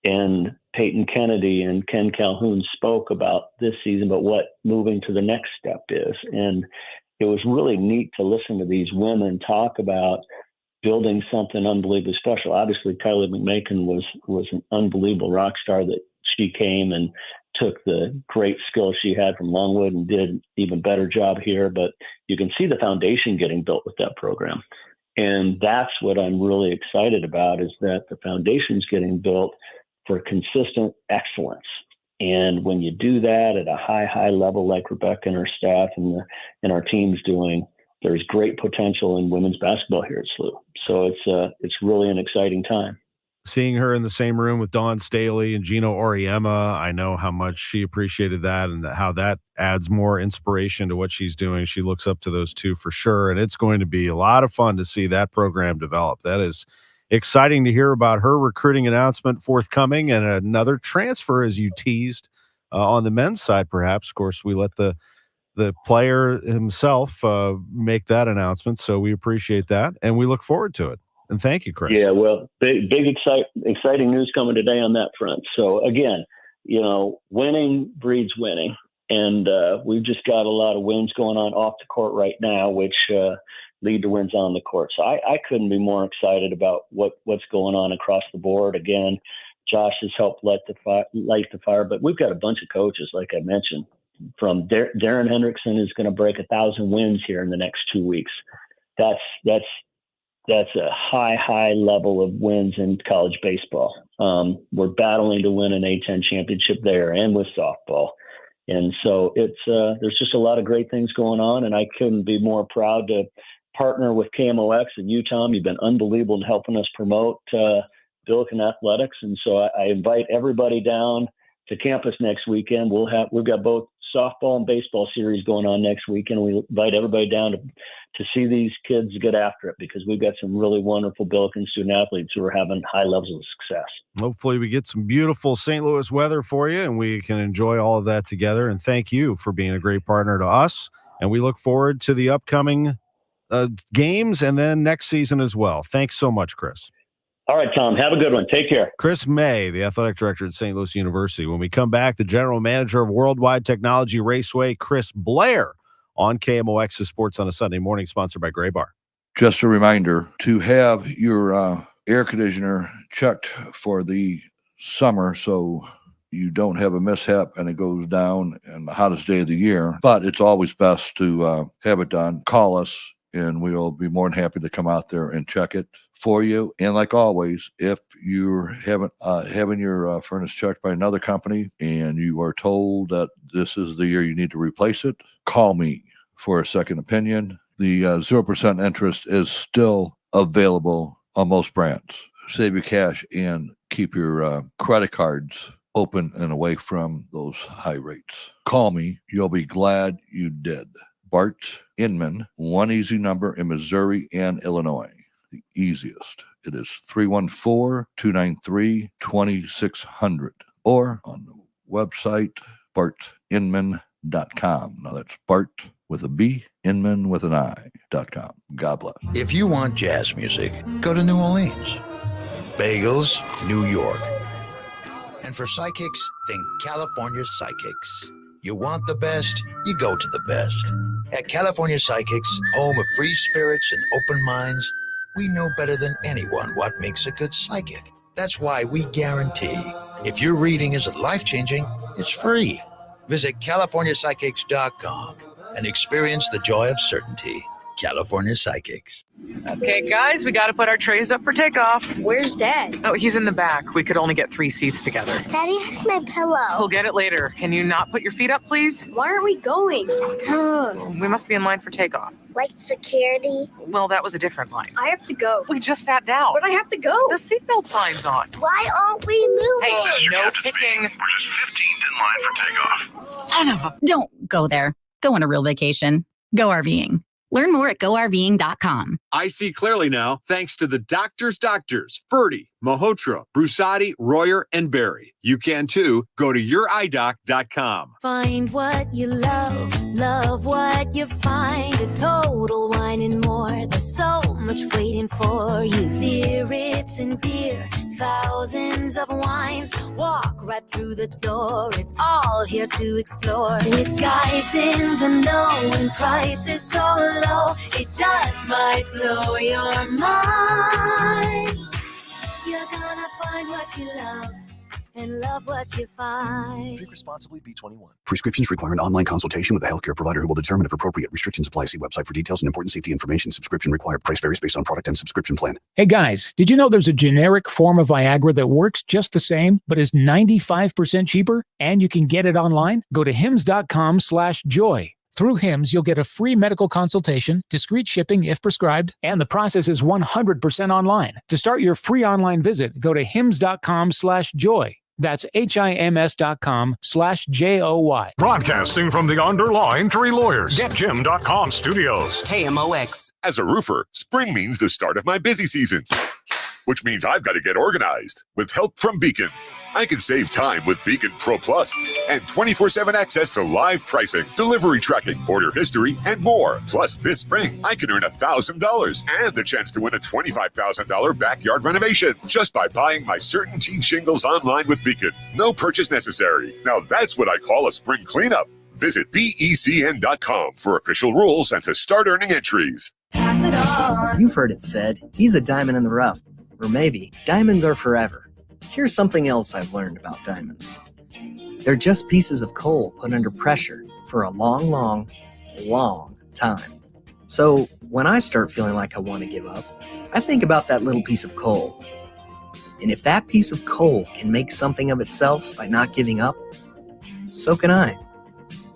And Peyton Kennedy and Ken Calhoun spoke about this season, but what moving to the next step is. And it was really neat to listen to these women talk about building something unbelievably special. Obviously, Kylie McMakin was an unbelievable rock star that she came and took the great skills she had from Longwood and did an even better job here. But you can see the foundation getting built with that program. And that's what I'm really excited about, is that the foundation's getting built for consistent excellence. And when you do that at a high level, like Rebecca and her staff and our team's doing, there's great potential in women's basketball here at SLU. So it's really an exciting time.
Seeing her in the same room with Dawn Staley and Gino Auriemma, I know how much she appreciated that and how that adds more inspiration to what she's doing. She looks up to those two for sure, and it's going to be a lot of fun to see that program develop. That is exciting to hear about her recruiting announcement forthcoming, and another transfer, as you teased, on the men's side perhaps. Of course, we let the player himself make that announcement, so we appreciate that, and we look forward to it. And thank you, Chris.
Yeah, well, big exciting news coming today on that front. So again, winning breeds winning, and we've just got a lot of wins going on off the court right now, which lead to wins on the court. So I couldn't be more excited about what's going on across the board. Again, Josh has helped light the fire, but we've got a bunch of coaches, like I mentioned. From Darren Hendrickson is going to break 1,000 wins here in the next 2 weeks. That's a high level of wins in college baseball. We're battling to win an A10 championship there and with softball. And so there's just a lot of great things going on, and I couldn't be more proud to partner with KMOX and you, Tom. You've been unbelievable in helping us promote Billiken Athletics. And so I invite everybody down to campus next weekend. We've got both softball and baseball series going on next weekend. We invite everybody down to see these kids get after it, because we've got some really wonderful Billiken student athletes who are having high levels of success.
Hopefully we get some beautiful St. Louis weather for you, and we can enjoy all of that together. And thank you for being a great partner to us. And we look forward to the upcoming games and then next season as well. Thanks so much, Chris.
All right, Tom, have a good one. Take care.
Chris May, the athletic director at St. Louis University. When we come back, the general manager of Worldwide Technology Raceway, Chris Blair, on KMOX's Sports on a Sunday Morning, sponsored by Gray Bar.
Just a reminder to have your air conditioner checked for the summer, so you don't have a mishap and it goes down in the hottest day of the year. But it's always best to have it done. Call us, and we'll be more than happy to come out there and check it for you. And like always, if you're having your furnace checked by another company and you are told that this is the year you need to replace it, call me for a second opinion. The 0% interest is still available on most brands. Save your cash and keep your credit cards open and away from those high rates. Call me. You'll be glad you did. Bart Inman, one easy number in Missouri and Illinois. The easiest. It is 314-293-2600 or on the website bartinman.com. Now that's Bart with a B, Inman with an I.com. God bless.
If you want jazz music, go to New Orleans. Bagels, New York. And for psychics, think California Psychics. You want the best, you go to the best. At California Psychics, home of free spirits and open minds, we know better than anyone what makes a good psychic. That's why we guarantee if your reading isn't life-changing, it's free. Visit CaliforniaPsychics.com and experience the joy of certainty. California Psychics.
Okay, guys, we got to put our trays up for takeoff.
Where's Dad?
Oh, he's in the back. We could only get 3 seats together.
Daddy has my pillow.
We'll get it later. Can you not put your feet up, please?
Why aren't we going?
We must be in line for takeoff.
Like security?
Well, that was a different line.
I have to go.
We just sat down.
But I have to go.
The seatbelt sign's on.
Why aren't we moving?
Hey, no picking.
We're just 15th in line for takeoff.
Son of a...
Don't go there. Go on a real vacation. Go RVing. Learn more at GoRVing.com.
I see clearly now, thanks to the doctors, Birdie, Malhotra, Brusati, Royer, and Barry. You can too. Go to youridoc.com.
Find what you love what you find. A Total Wine and More. There's so much waiting for you. Spirits and beer, thousands of wines. Walk right through the door. It's all here to explore. With guides in the know and prices so low, it just might blow your mind. You're gonna find what you love and love what you find.
Drink responsibly, B21. Prescriptions require an online consultation with a healthcare provider who will determine if appropriate. Restrictions apply. See website for details and important safety information. Subscription required. Price varies based on product and subscription plan.
Hey guys, did you know there's a generic form of Viagra that works just the same, but is 95% cheaper? And you can get it online? Go to hims.com/joy. Through HIMS, you'll get a free medical consultation, discreet shipping if prescribed, and the process is 100% online. To start your free online visit, go to hims.com/joy. That's HIMS.com/JOY.
Broadcasting from the Underline Three Lawyers. GetJim.com studios.
KMOX. As a roofer, spring means the start of my busy season, which means I've got to get organized with help from Beacon. I can save time with Beacon Pro Plus and 24/7 access to live pricing, delivery tracking, order history, and more. Plus, this spring, I can earn $1,000 and the chance to win a $25,000 backyard renovation just by buying my CertainTeed shingles online with Beacon. No purchase necessary. Now that's what I call a spring cleanup. Visit BECN.com for official rules and to start earning entries.
Pass it on. You've heard it said, he's a diamond in the rough. Or maybe, diamonds are forever. Here's something else I've learned about diamonds. They're just pieces of coal put under pressure for a long, long, long time. So when I start feeling like I want to give up, I think about that little piece of coal. And if that piece of coal can make something of itself by not giving up, so can I.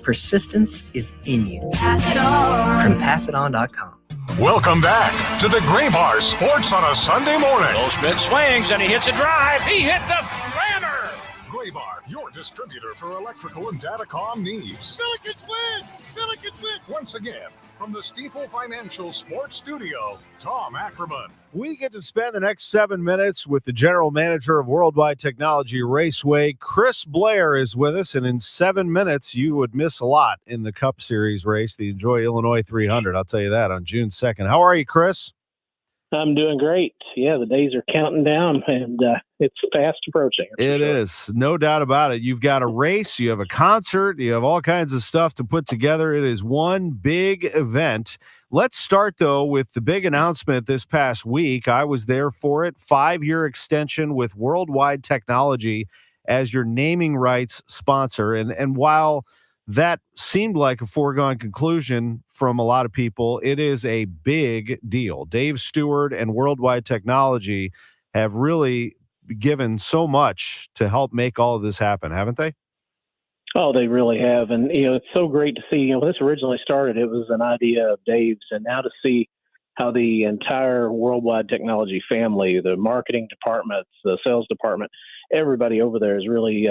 Persistence is in you.
Pass it on.
From PassItOn.com.
Welcome back to the Gray Bar Sports on a Sunday morning.
Goldschmidt swings and he hits a drive. He hits a slammer.
Gray Bar, your distributor for electrical and datacom needs.
Billikens win! Billikens win!
Once again, from the Stifel Financial Sports Studio, Tom Ackerman.
We get to spend the next 7 minutes with the general manager of Worldwide Technology Raceway. Chris Blair is with us, and in 7 minutes, you would miss a lot in the Cup Series race, the Enjoy Illinois 300. I'll tell you that on June 2nd. How are you, Chris?
I'm doing great. Yeah, the days are counting down, and it's fast approaching.
It is, no doubt about it. You've got a race, you have a concert, you have all kinds of stuff to put together. It is one big event. Let's start, though, with the big announcement this past week. I was there for it, 5-year extension with Worldwide Technology as your naming rights sponsor. And while that seemed like a foregone conclusion from a lot of people, it is a big deal. Dave Stewart and Worldwide Technology have really given so much to help make all of this happen, haven't they?
Oh, they really have. And, it's so great to see, when this originally started, it was an idea of Dave's, and now to see how the entire Worldwide Technology family, the marketing departments, the sales department, everybody over there is really,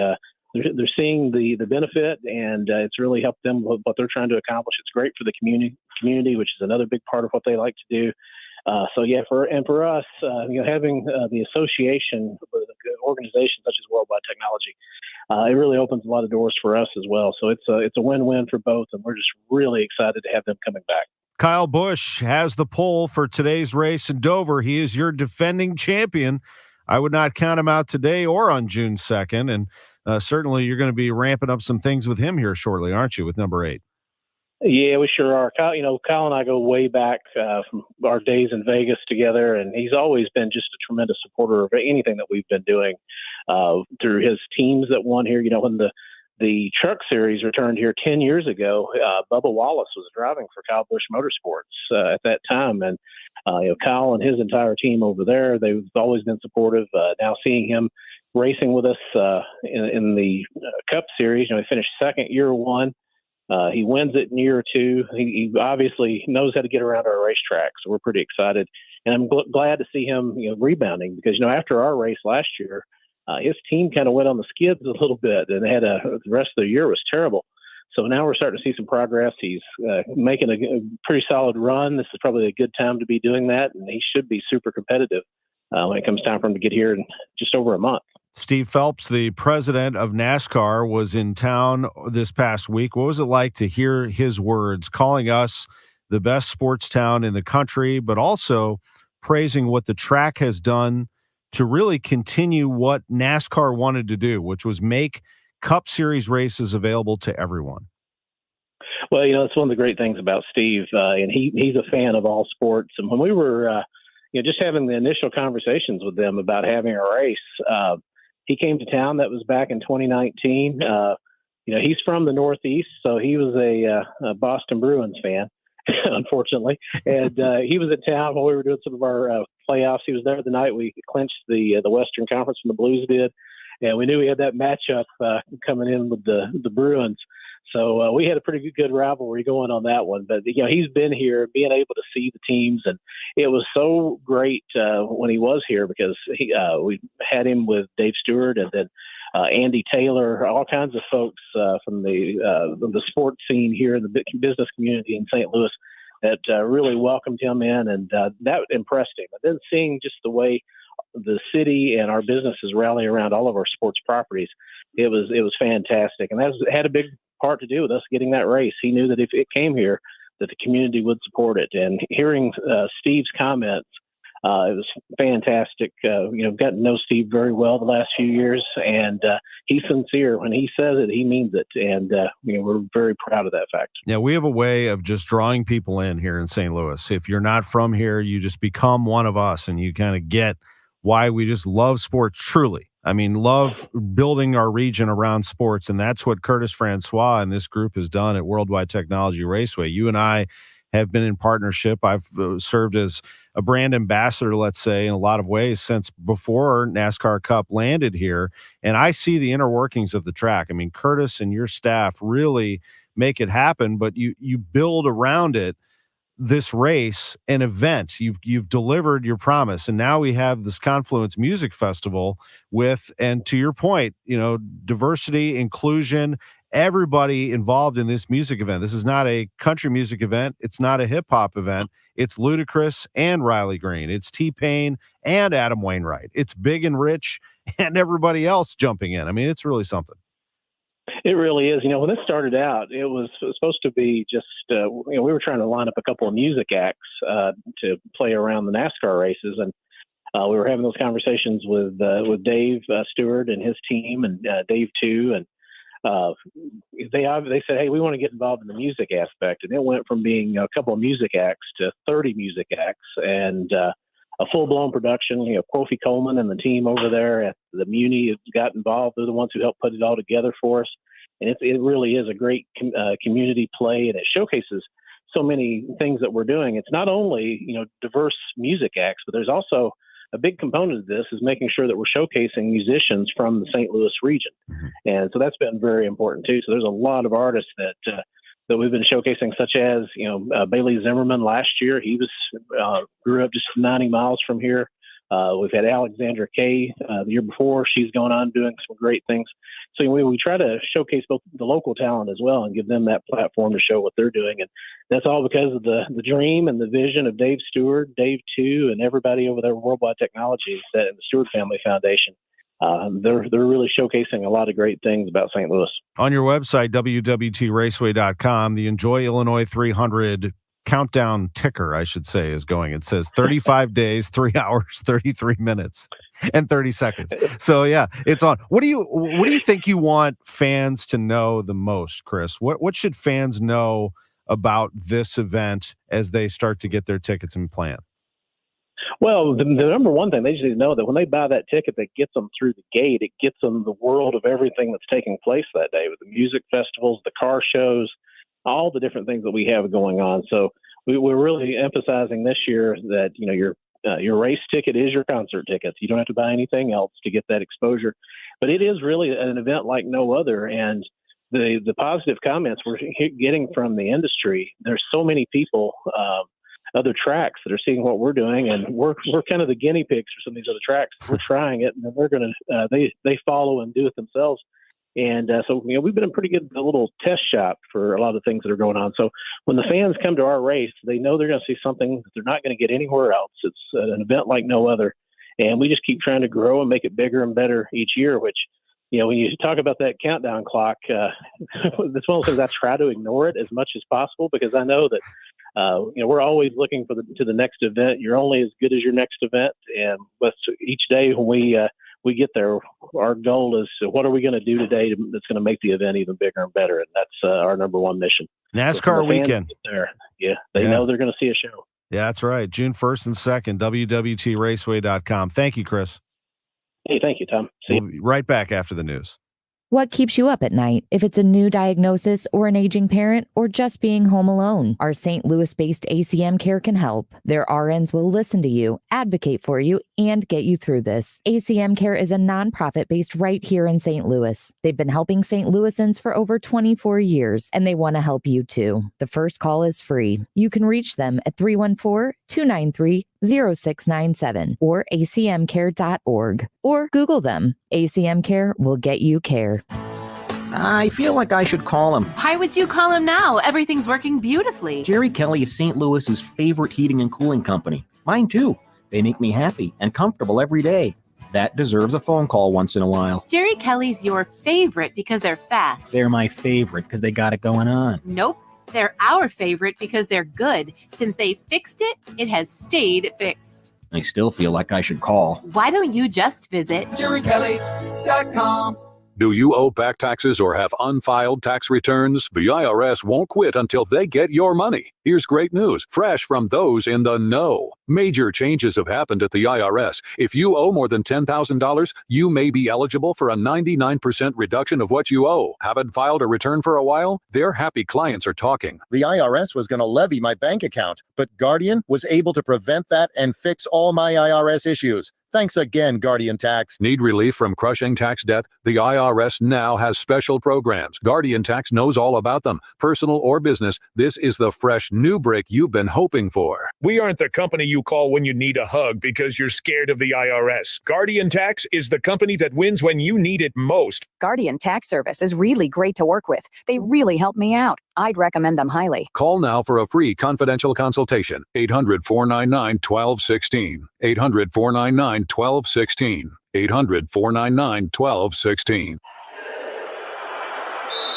they're seeing the benefit, and it's really helped them with what they're trying to accomplish. It's great for the community, which is another big part of what they like to do. For us, having the association with an organization such as Worldwide Technology, it really opens a lot of doors for us as well. So it's a win-win for both, and we're just really excited to have them coming back.
Kyle Busch has the pole for today's race in Dover. He is your defending champion. I would not count him out today or on June 2nd, and certainly you're going to be ramping up some things with him here shortly, aren't you, with number 8?
Yeah, we sure are. Kyle and I go way back from our days in Vegas together, and he's always been just a tremendous supporter of anything that we've been doing through his teams that won here. When the Truck Series returned here 10 years ago, Bubba Wallace was driving for Kyle Busch Motorsports at that time, and Kyle and his entire team over there, they've always been supportive. Now seeing him racing with us in the Cup Series, he finished second year one. He wins it in year two. He obviously knows how to get around our racetrack, so we're pretty excited. And I'm glad to see him, rebounding because, after our race last year, his team kind of went on the skids a little bit, and the rest of the year was terrible. So now we're starting to see some progress. He's making a pretty solid run. This is probably a good time to be doing that, and he should be super competitive when it comes time for him to get here in just over a month.
Steve Phelps, the president of NASCAR, was in town this past week. What was it like to hear his words, calling us the best sports town in the country, but also praising what the track has done to really continue what NASCAR wanted to do, which was make Cup Series races available to everyone?
Well, it's one of the great things about Steve, and he's a fan of all sports. And when we were, just having the initial conversations with them about having a race, he came to town. That was back in 2019. He's from the Northeast, so he was a Boston Bruins fan, unfortunately. And he was in town while we were doing some of our playoffs. He was there the night we clinched the Western Conference when the Blues did, and we knew we had that matchup coming in with the Bruins. So we had a pretty good rivalry going on that one. But, he's been here, being able to see the teams. And it was so great when he was here because we had him with Dave Stewart and then Andy Taylor, all kinds of folks from the sports scene here in the business community in St. Louis that really welcomed him in. And that impressed him. And then seeing just the way the city and our businesses rally around all of our sports properties, it was fantastic. And that had a big part to do with us getting that race. He knew that if it came here, that the community would support it. And hearing Steve's comments, it was fantastic. Got to know Steve very well the last few years, and he's sincere. When he says it, he means it. And, we're very proud of that fact.
Yeah, we have a way of just drawing people in here in St. Louis. If you're not from here, you just become one of us, and you kind of get why we just love sports truly. I mean, love building our region around sports, and that's what Curtis Francois and this group has done at Worldwide Technology Raceway. You and I have been in partnership. I've served as a brand ambassador, let's say, in a lot of ways since before NASCAR Cup landed here, and I see the inner workings of the track. I mean, Curtis and your staff really make it happen, but you build around it this race, an event. You've delivered your promise, and now we have this Confluence Music Festival with, and to your point, diversity, inclusion, everybody involved in this music event. This is not a country music event. It's not a hip hop event. It's Ludacris and Riley Green. It's T-Pain and Adam Wainwright. It's Big and Rich and everybody else jumping in. I mean, it's really something.
It really is. When this started out, it was supposed to be just, we were trying to line up a couple of music acts to play around the NASCAR races. And we were having those conversations with Dave Stewart and his team, and Dave too. And they said, hey, we want to get involved in the music aspect. And it went from being a couple of music acts to 30 music acts. And a full-blown production. Kofi Coleman and the team over there at the Muni got involved. They're the ones who helped put it all together for us. And it really is a great community play, and it showcases so many things that we're doing. It's not only, diverse music acts, but there's also a big component of this is making sure that we're showcasing musicians from the St. Louis region. And so that's been very important too. So there's a lot of artists that we've been showcasing, such as, Bailey Zimmerman last year. He was grew up just 90 miles from here. We've had Alexandra Kay the year before. She's going on doing some great things. So we try to showcase both the local talent as well and give them that platform to show what they're doing. And that's all because of the dream and the vision of Dave Stewart, Dave too, and everybody over there at Worldwide Technologies and the Stewart Family Foundation. They're really showcasing a lot of great things about St. Louis.
On your website, www.raceway.com, the Enjoy Illinois 300 countdown ticker, I should say, is going. It says 35 days, 3 hours, 33 minutes, and 30 seconds. So yeah, it's on. What do you think you want fans to know the most, Chris? What should fans know about this event as they start to get their tickets and plan?
Well, the number one thing, they just need to know that when they buy that ticket that gets them through the gate, it gets them the world of everything that's taking place that day, with the music festivals, the car shows, all the different things that we have going on. So we're really emphasizing this year that, your race ticket is your concert tickets. You don't have to buy anything else to get that exposure. But it is really an event like no other. And the positive comments we're getting from the industry, there's so many people, other tracks that are seeing what we're doing, and we're kind of the guinea pigs for some of these other tracks. We're trying it, and then they're going to they follow and do it themselves. And so we've been a pretty good little test shop for a lot of things that are going on. So when the fans come to our race, they know they're going to see something that they're not going to get anywhere else. It's an event like no other, and we just keep trying to grow and make it bigger and better each year. Which, when you talk about that countdown clock, that's one of those things I try to ignore it as much as possible, because I know that we're always looking to the next event. You're only as good as your next event, and each day when we get there, our goal is, what are we going to do today that's going to make the event even bigger and better? And that's our number one mission.
NASCAR weekend.
They know they're going to see a show.
Yeah, that's right. June 1st and 2nd, www.raceway.com. Thank you, Chris.
Hey, thank you, Tom.
We'll be right back after the news.
What keeps you up at night? If it's a new diagnosis or an aging parent or just being home alone, our St. Louis-based ACM Care can help. Their RNs will listen to you, advocate for you, and get you through this. ACM Care is a nonprofit based right here in St. Louis. They've been helping St. Louisans for over 24 years, and they want to help you too. The first call is free. You can reach them at 314-293-0697 or acmcare.org, or Google them. ACM Care will get you care.
I feel like I should call him.
Why would you call him now? Everything's working beautifully.
Jerry Kelly is St. Louis's favorite heating and cooling company. Mine too. They make me happy and comfortable every day. That deserves a phone call once in a while.
Jerry Kelly's your favorite because they're fast.
They're my favorite because they got it going on.
Nope. They're our favorite because they're good. Since they fixed it, it has stayed fixed.
I still feel like I should call.
Why don't you just visit
JerryKelly.com?
Do you owe back taxes or have unfiled tax returns? The IRS won't quit until they get your money. Here's great news, fresh from those in the know. Major changes have happened at the IRS. If you owe more than $10,000, you may be eligible for a 99% reduction of what you owe. Haven't filed a return for a while? Their happy clients are talking.
The IRS was going to levy my bank account, but Guardian was able to prevent that and fix all my IRS issues. Thanks again, Guardian Tax.
Need relief from crushing tax debt? The IRS now has special programs. Guardian Tax knows all about them. Personal or business, this is the fresh new break you've been hoping for.
We aren't the company you call when you need a hug because you're scared of the IRS. Guardian Tax is the company that wins when you need it most.
Guardian Tax Service is really great to work with. They really help me out. I'd recommend them highly.
Call now for a free confidential consultation. 800-499-1216. 800-499-1216. 800-499-1216.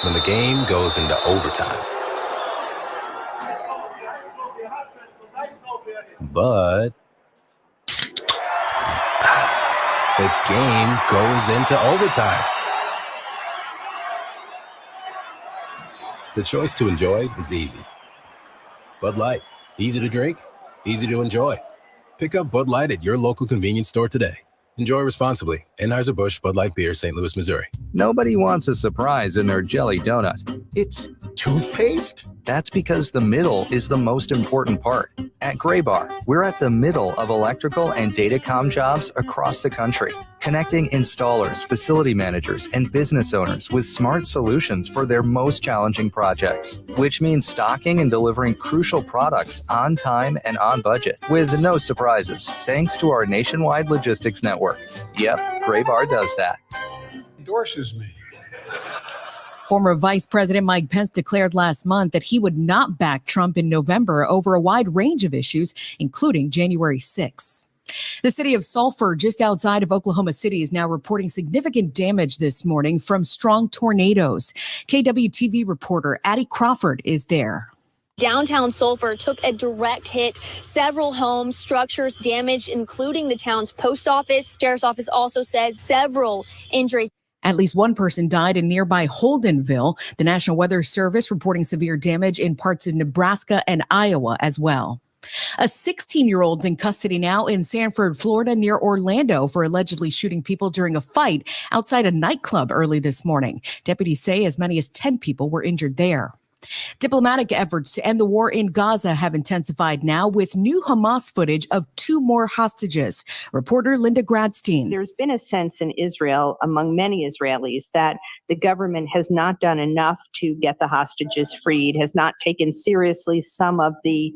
When the game goes into overtime. But the game goes into overtime. The choice to enjoy is easy. Bud Light, easy to drink, easy to enjoy. Pick up Bud Light at your local convenience store today. Enjoy responsibly. Anheuser-Busch Bud Light Beer, St. Louis, Missouri.
Nobody wants a surprise in their jelly donut. It's toothpaste? That's because the middle is the most important part. At Graybar, we're at the middle of electrical and datacom jobs across the country, connecting installers, facility managers, and business owners with smart solutions for their most challenging projects, which means stocking and delivering crucial products on time and on budget with no surprises, thanks to our nationwide logistics network. Yep, Graybar does that.
Endorses me.
Former Vice President Mike Pence declared last month that he would not back Trump in November over a wide range of issues, including January 6th. The city of Sulphur, just outside of Oklahoma City, is now reporting significant damage this morning from strong tornadoes. KWTV reporter Addie Crawford is there.
Downtown Sulphur took a direct hit. Several homes, structures damaged, including the town's post office. Sheriff's office also says several injuries.
At least one person died in nearby Holdenville. The National Weather Service reporting severe damage in parts of Nebraska and Iowa as well. A 16-year-old's in custody now in Sanford, Florida, near Orlando for allegedly shooting people during a fight outside a nightclub early this morning. Deputies say as many as 10 people were injured there. Diplomatic efforts to end the war in Gaza have intensified now with new Hamas footage of 2 more hostages. Reporter Linda Gradstein.
There's been a sense in Israel, among many Israelis, that the government has not done enough to get the hostages freed, has not taken seriously some of the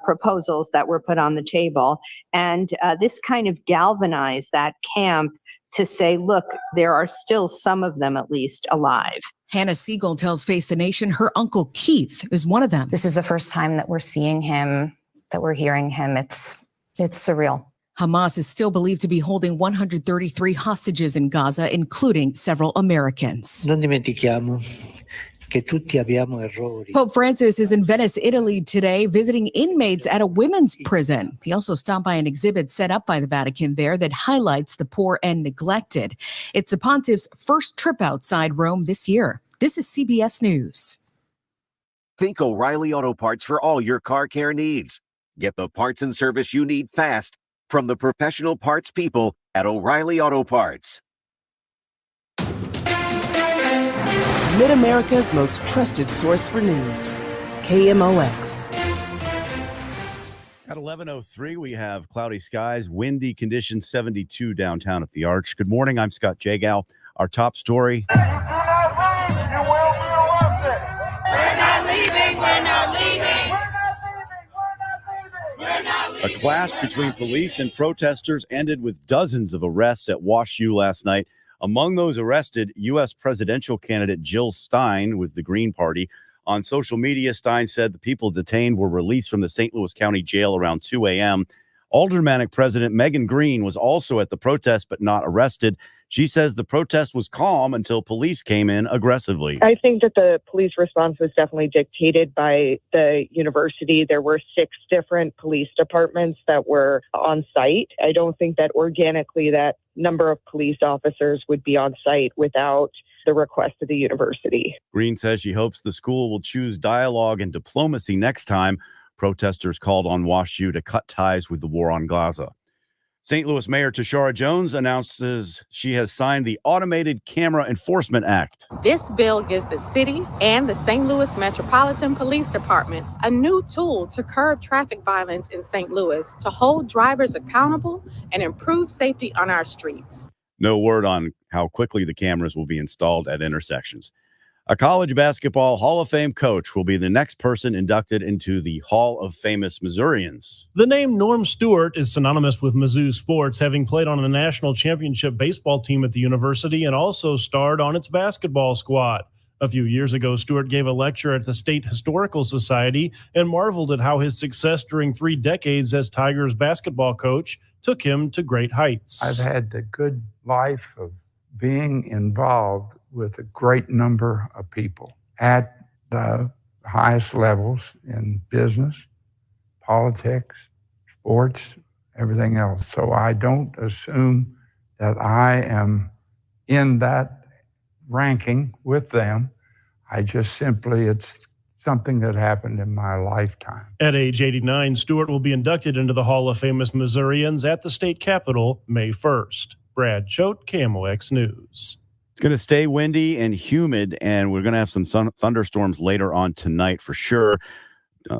proposals that were put on the table. And this kind of galvanized that camp to say, look, there are still some of them at least alive.
Hannah Siegel tells Face the Nation her uncle Keith is one of them.
This is the first time that we're seeing him, that we're hearing him. It's surreal.
Hamas is still believed to be holding 133 hostages in Gaza, including several Americans.
Non dimentichiamo che tutti abbiamo errori.
Pope Francis is in Venice, Italy today, visiting inmates at a women's prison. He also stopped by an exhibit set up by the Vatican there that highlights the poor and neglected. It's the pontiff's first trip outside Rome this year. This is CBS News.
Think O'Reilly Auto Parts for all your car care needs. Get the parts and service you need fast from the professional parts people at O'Reilly Auto Parts.
Mid-America's most trusted source for news. KMOX.
At 11:03, we have cloudy skies, windy conditions, 72 downtown at the Arch. Good morning. I'm Scott Jagow. Our top story.
You will be arrested. We're not leaving. We're not leaving. We're not leaving.
A clash between police and protesters ended with dozens of arrests at Wash U last night. Among those arrested, U.S. presidential candidate Jill Stein with the Green Party. On social media, Stein said the people detained were released from the St. Louis County Jail around 2 a.m. Aldermanic President Megan Green was also at the protest but not arrested. She says the protest was calm until police came in aggressively.
I think that the police response was definitely dictated by the university. There were 6 different police departments that were on site. I don't think that organically that number of police officers would be on site without the request of the university.
Green says she hopes the school will choose dialogue and diplomacy next time. Protesters called on Wash U to cut ties with the war on Gaza. St. Louis Mayor Tashara Jones announces she has signed the Automated Camera Enforcement Act.
This bill gives the city and the St. Louis Metropolitan Police Department a new tool to curb traffic violence in St. Louis, to hold drivers accountable and improve safety on our streets.
No word on how quickly the cameras will be installed at intersections. A college basketball Hall of Fame coach will be the next person inducted into the Hall of Famous Missourians.
The name Norm Stewart is synonymous with Mizzou sports, having played on a national championship baseball team at the university and also starred on its basketball squad. A few years ago, Stewart gave a lecture at the State Historical Society and marveled at how his success during 3 decades as Tigers basketball coach took him to great heights.
I've had the good life of being involved with a great number of people at the highest levels in business, politics, sports, everything else. So I don't assume that I am in that ranking with them. I just simply, it's something that happened in my lifetime.
At age 89, Stewart will be inducted into the Hall of Fame as Missourians at the state capitol May 1st. Brad Choate, KMOX News.
It's going to stay windy and humid, and we're going to have some thunderstorms later on tonight for sure.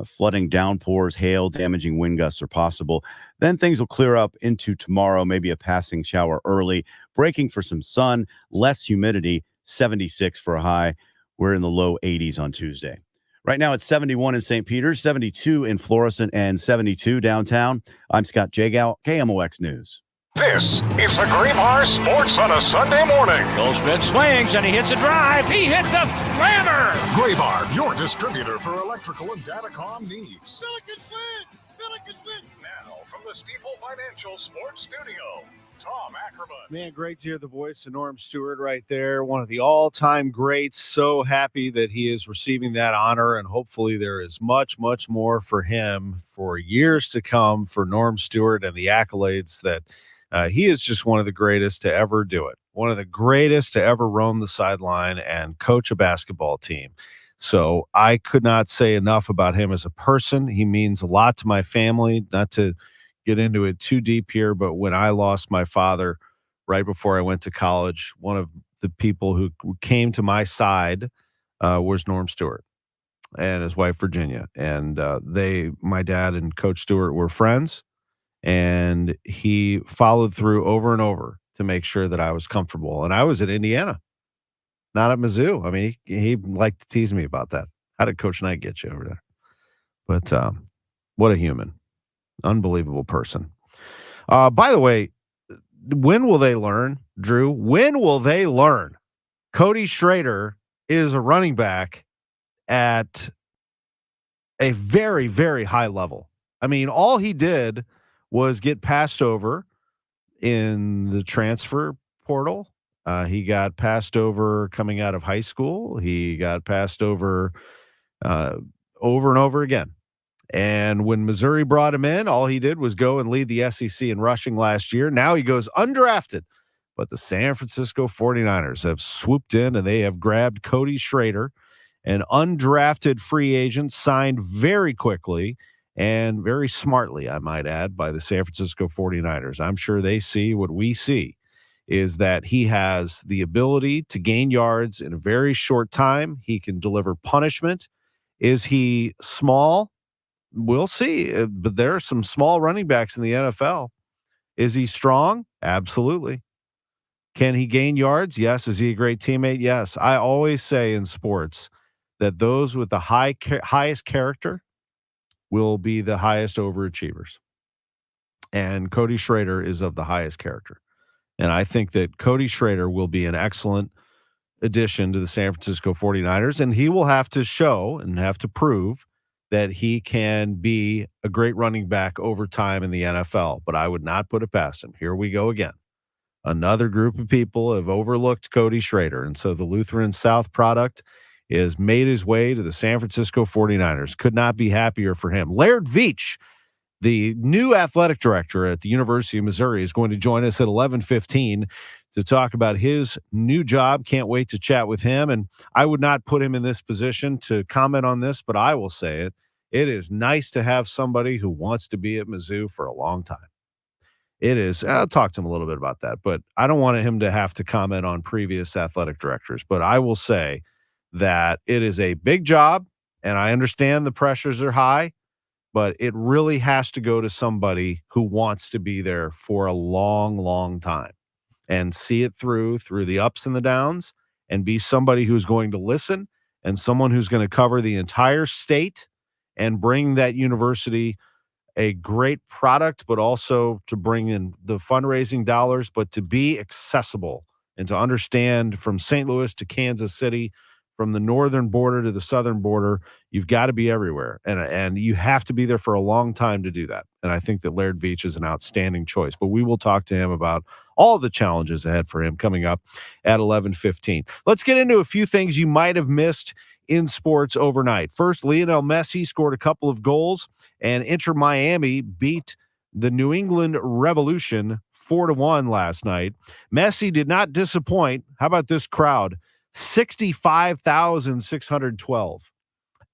Flooding, downpours, hail, damaging wind gusts are possible. Then things will clear up into tomorrow, maybe a passing shower early, breaking for some sun, less humidity, 76 for a high. We're in the low 80s on Tuesday. Right now it's 71 in St. Peter's, 72 in Florissant, and 72 downtown. I'm Scott Jagow, KMOX News.
This is the Graybar Sports on a Sunday morning.
Goldschmidt swings and he hits a drive. He hits a slammer.
Graybar, your distributor for electrical and datacom needs. Now from the Stifel Financial Sports Studio, Tom Ackerman.
Man, great to hear the voice of Norm Stewart right there. One of the all-time greats. So happy that he is receiving that honor, and hopefully there is much, much more for him for years to come for Norm Stewart and the accolades that he is just one of the greatest to ever do it. One of the greatest to ever roam the sideline and coach a basketball team. So I could not say enough about him as a person. He means a lot to my family. Not to get into it too deep here, but when I lost my father right before I went to college, one of the people who came to my side was Norm Stewart and his wife, Virginia. And my dad and Coach Stewart were friends. And he followed through over and over to make sure that I was comfortable. And I was at Indiana, not at Mizzou. I mean, he liked to tease me about that. How did Coach Knight get you over there? But what a human. Unbelievable person. By the way, when will they learn, Drew? When will they learn? Cody Schrader is a running back at a very, very high level. I mean, all he did was get passed over in the transfer portal. He got passed over coming out of high school. He got passed over over and over again. And when Missouri brought him in, all he did was go and lead the SEC in rushing last year. Now he goes undrafted. But the San Francisco 49ers have swooped in and they have grabbed Cody Schrader, an undrafted free agent signed very quickly and very smartly, I might add, by the San Francisco 49ers. I'm sure they see what we see, is that he has the ability to gain yards in a very short time. He can deliver punishment. Is he small? We'll see. But there are some small running backs in the NFL. Is he strong? Absolutely. Can he gain yards? Yes. Is he a great teammate? Yes. I always say in sports that those with the highest character will be the highest overachievers. And Cody Schrader is of the highest character. And I think that Cody Schrader will be an excellent addition to the San Francisco 49ers. And he will have to show and have to prove that he can be a great running back over time in the NFL. But I would not put it past him. Here we go again. Another group of people have overlooked Cody Schrader. And so the Lutheran South product is made his way to the San Francisco 49ers. Could not be happier for him. Laird Veach, the new athletic director at the University of Missouri, is going to join us at 11:15 to talk about his new job. Can't wait to chat with him. And I would not put him in this position to comment on this, but I will say it. It is nice to have somebody who wants to be at Mizzou for a long time. It is. I'll talk to him a little bit about that, but I don't want him to have to comment on previous athletic directors. But I will say that it is a big job, and I understand the pressures are high, but it really has to go to somebody who wants to be there for a long, long time and see it through the ups and the downs, and be somebody who's going to listen and someone who's going to cover the entire state and bring that university a great product, but also to bring in the fundraising dollars, but to be accessible and to understand from St. Louis to Kansas City, from the northern border to the southern border, you've got to be everywhere. And you have to be there for a long time to do that. And I think that Laird Veach is an outstanding choice. But we will talk to him about all the challenges ahead for him coming up at 11:15. Let's get into a few things you might have missed in sports overnight. First, Lionel Messi scored a couple of goals, and Inter Miami beat the New England Revolution 4-1 last night. Messi did not disappoint. How about this crowd? 65,612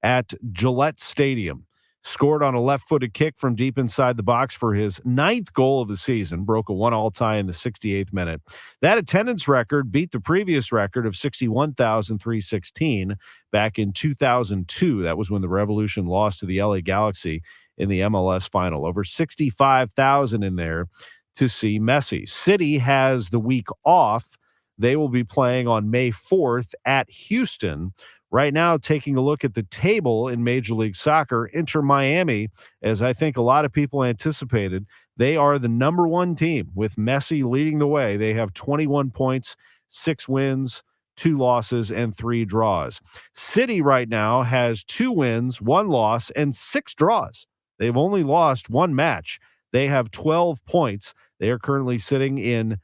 at Gillette Stadium. Scored on a left-footed kick from deep inside the box for his 9th goal of the season, broke a 1-all tie in the 68th minute. That attendance record beat the previous record of 61,316 back in 2002. That was when the Revolution lost to the LA Galaxy in the MLS final. Over 65,000 in there to see Messi. City has the week off. They will be playing on May 4th at Houston. Right now, taking a look at the table in Major League Soccer, Inter Miami, as I think a lot of people anticipated, they are the number one team with Messi leading the way. They have 21 points, 6 wins, 2 losses, and 3 draws. City right now has 2 wins, 1 loss, and 6 draws. They've only lost 1 match. They have 12 points. They are currently sitting in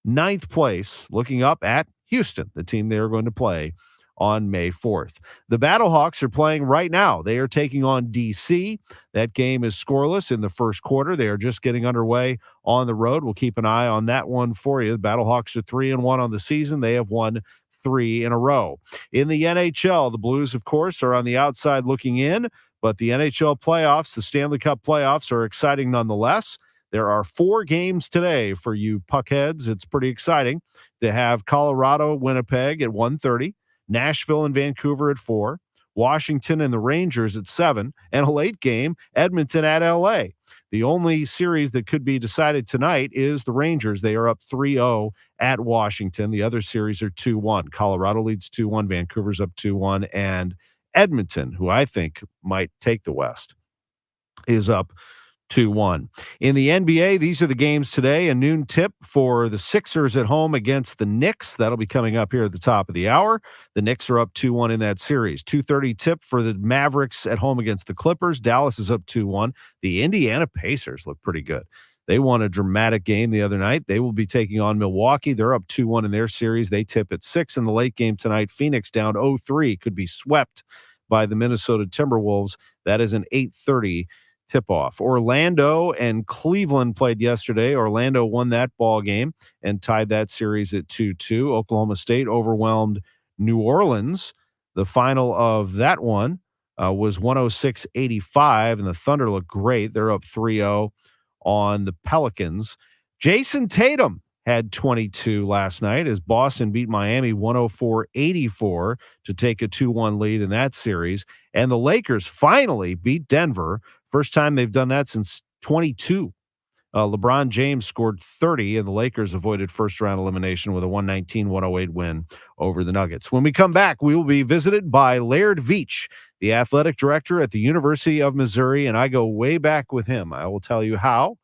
9th place, looking up at Houston, the team they are going to play on May 4th. The Battlehawks are playing right now. They are taking on DC. That game is scoreless in the first quarter. They are just getting underway on the road. We'll keep an eye on that one for you. The Battlehawks are 3-1 on the season. They have won 3 in a row. In the NHL, the Blues, of course, are on the outside looking in, but the NHL playoffs, the Stanley Cup playoffs, are exciting nonetheless. There are 4 games today for you puckheads. It's pretty exciting to have Colorado, Winnipeg at 1:30. Nashville and Vancouver at 4, Washington and the Rangers at 7, and a late game, Edmonton at LA. The only series that could be decided tonight is the Rangers. They are up 3-0 at Washington. The other series are 2-1. Colorado leads 2-1, Vancouver's up 2-1, and Edmonton, who I think might take the West, is up 2-1. In the NBA, these are the games today. A noon tip for the Sixers at home against the Knicks. That'll be coming up here at the top of the hour. The Knicks are up 2-1 in that series. 2:30 tip for the Mavericks at home against the Clippers. Dallas is up 2-1. The Indiana Pacers look pretty good. They won a dramatic game the other night. They will be taking on Milwaukee. They're up 2-1 in their series. They tip at 6 in the late game tonight. Phoenix down 0-3, could be swept by the Minnesota Timberwolves. That is an 8:30 tip-off. Orlando and Cleveland played yesterday. Orlando won that ball game and tied that series at 2-2. Oklahoma State overwhelmed New Orleans. The final of that one was 106-85, and the Thunder look great. They're up 3-0 on the Pelicans. Jason Tatum had 22 last night as Boston beat Miami 104-84 to take a 2-1 lead in that series. And the Lakers finally beat Denver. First time they've done that since 22. LeBron James scored 30, and the Lakers avoided first-round elimination with a 119-108 win over the Nuggets. When we come back, we will be visited by Laird Veach, the athletic director at the University of Missouri, and I go way back with him. I will tell you how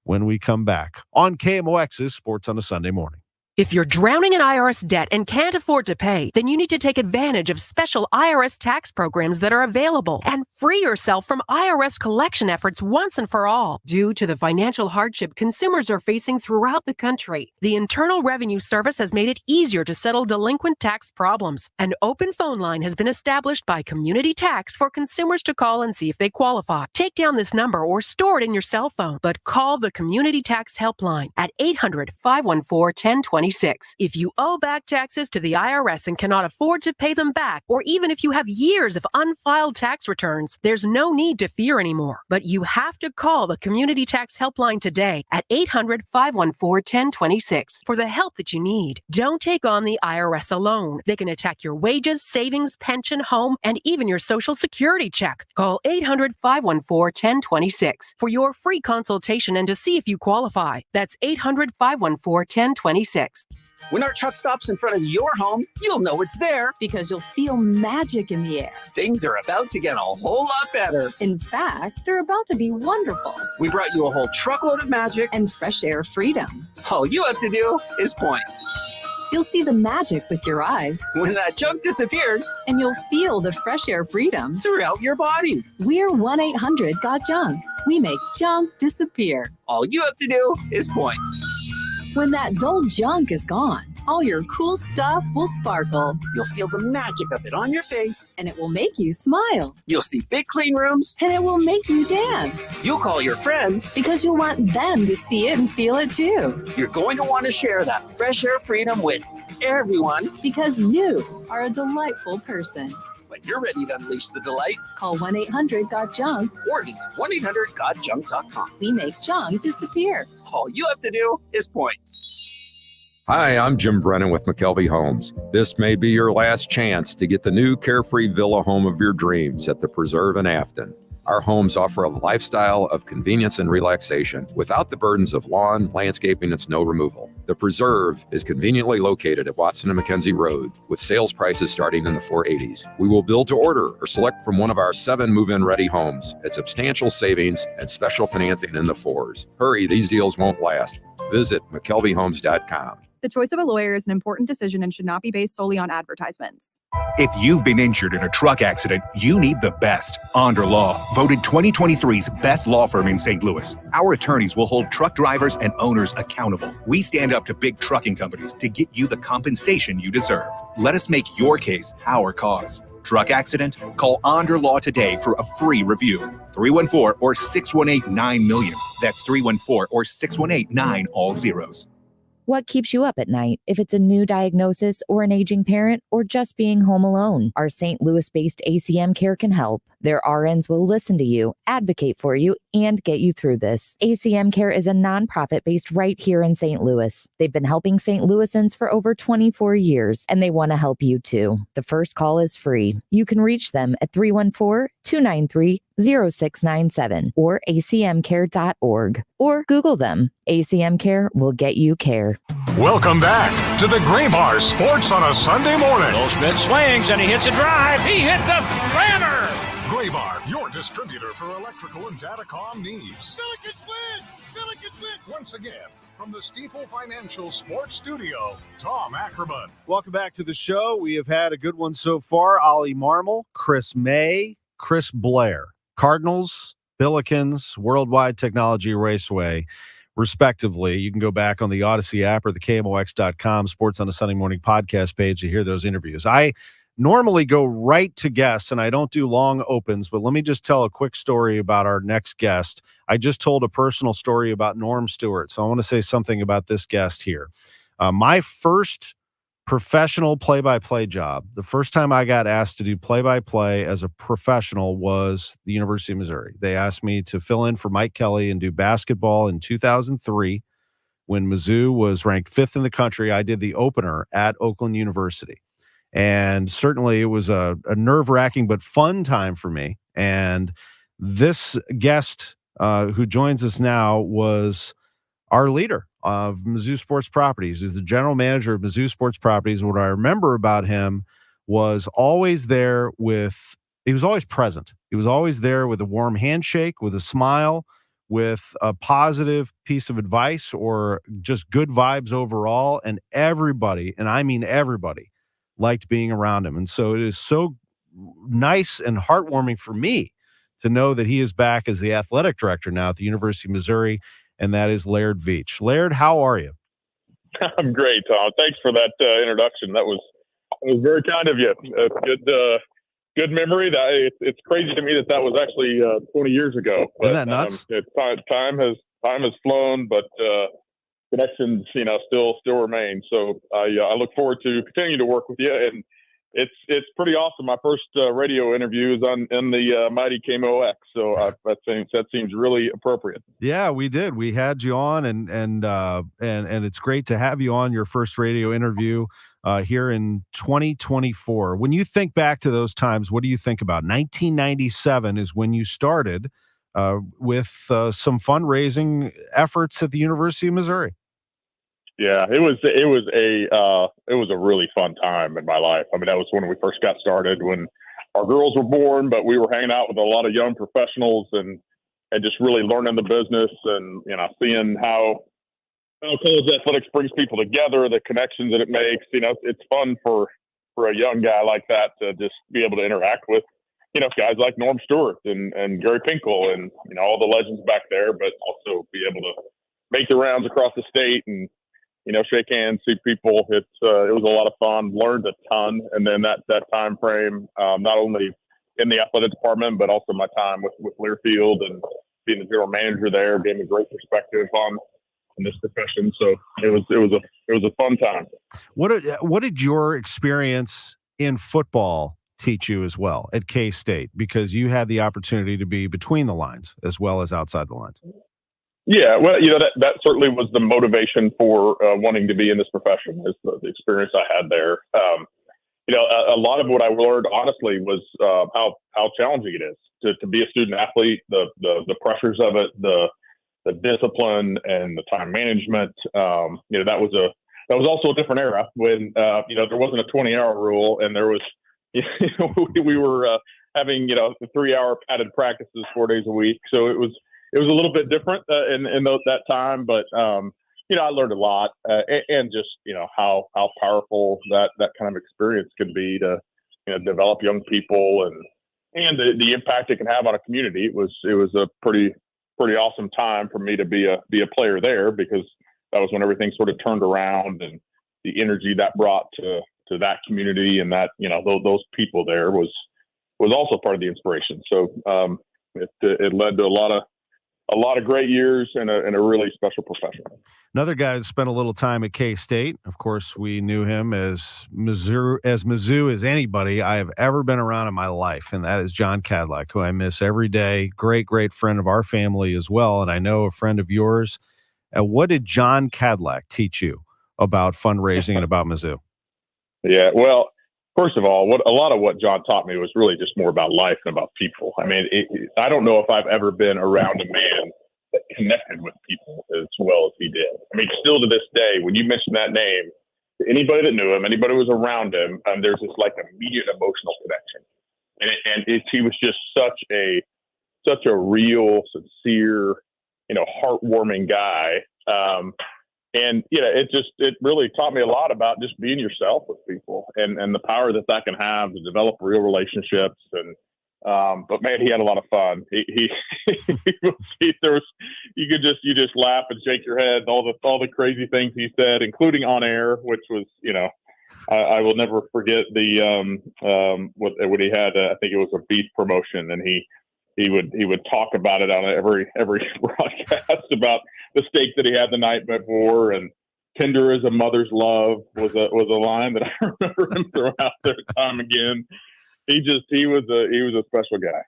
when we come back on KMOX's Sports on a Sunday Morning.
If you're drowning in IRS debt and can't afford to pay, then you need to take advantage of special IRS tax programs that are available and free yourself from IRS collection efforts once and for all. Due to the financial hardship consumers are facing throughout the country, the Internal Revenue Service has made it easier to settle delinquent tax problems. An open phone line has been established by Community Tax for consumers to call and see if they qualify. Take down this number or store it in your cell phone, but call the Community Tax Helpline at 800-514-1020. If you owe back taxes to the IRS and cannot afford to pay them back, or even if you have years of unfiled tax returns, there's no need to fear anymore. But you have to call the Community Tax Helpline today at 800-514-1026 for the help that you need. Don't take on the IRS alone. They can attack your wages, savings, pension, home, and even your Social Security check. Call 800-514-1026 for your free consultation and to see if you qualify. That's 800-514-1026.
When our truck stops in front of your home, you'll know it's there.
Because you'll feel magic in the air.
Things are about to get a whole lot better.
In fact, they're about to be wonderful.
We brought you a whole truckload of magic
and fresh air freedom.
All you have to do is point.
You'll see the magic with your eyes.
When that junk disappears.
And you'll feel the fresh air freedom
throughout your body.
We're 1-800-GOT-JUNK. We make junk disappear.
All you have to do is point.
When that dull junk is gone, all your cool stuff will sparkle.
You'll feel the magic of it on your face.
And it will make you smile.
You'll see big clean rooms.
And it will make you dance.
You'll call your friends.
Because you'll want them to see it and feel it too.
You're going to want to share that fresh air freedom with everyone.
Because you are a delightful person.
When you're ready to unleash the delight,
Call 1-800-GOT-JUNK.
or visit 1-800-GOT-JUNK.com.
We make junk disappear.
All you have to do is point.
Hi, I'm Jim Brennan with McKelvey Homes. This may be your last chance to get the new carefree villa home of your dreams at the Preserve in Afton. Our homes offer a lifestyle of convenience and relaxation without the burdens of lawn, landscaping, and snow removal. The Preserve is conveniently located at Watson and McKenzie Road with sales prices starting in the 480s. We will build to order or select from one of our 7 move-in ready homes at substantial savings and special financing in the 4s. Hurry, these deals won't last. Visit McKelveyhomes.com.
The choice of a lawyer is an important decision and should not be based solely on advertisements.
If you've been injured in a truck accident, you need the best. Onder Law, voted 2023's best law firm in St. Louis. Our attorneys will hold truck drivers and owners accountable. We stand up to big trucking companies to get you the compensation you deserve. Let us make your case our cause. Truck accident? Call Onder Law today for a free review. 314 or 618-9-MILLION. That's 314 or 618-9 all zeros.
What keeps you up at night? If it's a new diagnosis or an aging parent or just being home alone, our St. Louis-based ACM Care can help. Their RNs will listen to you, advocate for you, and get you through this. ACM Care is a nonprofit based right here in St. Louis. They've been helping St. Louisans for over 24 years, and they want to help you too. The first call is free. You can reach them at 314-293-0697 or acmcare.org or Google them. ACM Care will get you care.
Welcome back to the Gray Bar Sports on a Sunday morning.
Goldschmidt swings and he hits a drive. He hits a slammer.
Gray Bar, your distributor for electrical and datacom needs.
Billikens win! Billikens win!
Once again, from the Stifel Financial Sports Studio, Tom Ackerman.
Welcome back to the show. We have had a good one so far. Ollie Marmol, Chris May, Chris Blair, Cardinals, Billikens, Worldwide Technology Raceway, respectively. You can go back on the Odyssey app or the KMOX.com Sports on a Sunday Morning podcast page to hear those interviews. I normally go right to guests, and I don't do long opens, but let me just tell a quick story about our next guest. I just told a personal story about Norm Stewart, so I want to say something about this guest here. My first professional play-by-play job, the first time I got asked to do play-by-play as a professional was the University of Missouri. They asked me to fill in for Mike Kelly and do basketball in 2003 when Mizzou was ranked 5th in the country. I did the opener at Oakland University. And certainly it was a nerve-wracking but fun time for me. And this guest who joins us now was our leader of Mizzou Sports Properties. He's the general manager of Mizzou Sports Properties. What I remember about him was he was always present. He was always there with a warm handshake, with a smile, with a positive piece of advice or just good vibes overall. And everybody, and I mean everybody, liked being around him. And so it is so nice and heartwarming for me to know that he is back as the athletic director now at the University of Missouri, and that is Laird Veach. Laird, how are you?
I'm great, Tom. Thanks for that introduction. That was very kind of you. Good memory. It's crazy to me that was actually 20 years ago. But,
isn't that nuts?
Time has flown, but connections, still remain. So I look forward to continuing to work with you, and it's pretty awesome. My first radio interview is in the mighty KMOX, so that seems really appropriate.
Yeah, we did. We had you on, and it's great to have you on your first radio interview here in 2024. When you think back to those times, what do you think about? 1997 is when you started with some fundraising efforts at the University of Missouri.
Yeah, it was a really fun time in my life. I mean, that was when we first got started, when our girls were born, but we were hanging out with a lot of young professionals and just really learning the business and, seeing how college athletics brings people together, the connections that it makes. It's fun for a young guy like that to just be able to interact with, guys like Norm Stewart and Gary Pinkel and, all the legends back there, but also be able to make the rounds across the state and, shake hands, see people. It was a lot of fun, learned a ton. And then that time frame, not only in the athletic department, but also my time with Learfield and being the general manager there gave me a great perspective on this profession. So it was a fun time.
What did your experience in football teach you as well at K-State, because you had the opportunity to be between the lines as well as outside the lines?
Yeah, well, that certainly was the motivation for wanting to be in this profession, is the experience I had there. A lot of what I learned, honestly, was how challenging it is to be a student athlete, the pressures of it, the discipline and the time management. That was also a different era when there wasn't a 20-hour rule, and there was we were having 3-hour padded practices 4 days a week. So it was a little bit different in that time, but I learned a lot, and just how powerful that kind of experience can be to develop young people and the impact it can have on a community. It was a pretty awesome time for me to be a player there, because that was when everything sort of turned around, and the energy that brought to that community and that those people there was also part of the inspiration. So it led to a lot of great years and a really special profession.
Another guy that spent a little time at K-State, of course, we knew him as Mizzou as anybody I have ever been around in my life, and that is John Cadlack, who I miss every day. Great, great friend of our family as well, and I know a friend of yours. What did John Cadlack teach you about fundraising and about Mizzou?
Yeah, well, first of all, a lot of what John taught me was really just more about life and about people. I mean, I don't know if I've ever been around a man that connected with people as well as he did. I mean, still to this day, when you mention that name, to anybody that knew him, anybody who was around him, there's this like immediate emotional connection. And he was just such a real, sincere, heartwarming guy. And it really taught me a lot about just being yourself with people and the power that can have to develop real relationships. And but man, he had a lot of fun. You just laugh and shake your head. All the crazy things he said, including on air, which was I will never forget when he had I think it was a beef promotion, and he would talk about it on every broadcast about the steak that he had the night before, and tender as a mother's love was a line that I remember him throwing out there time again. He was a special guy.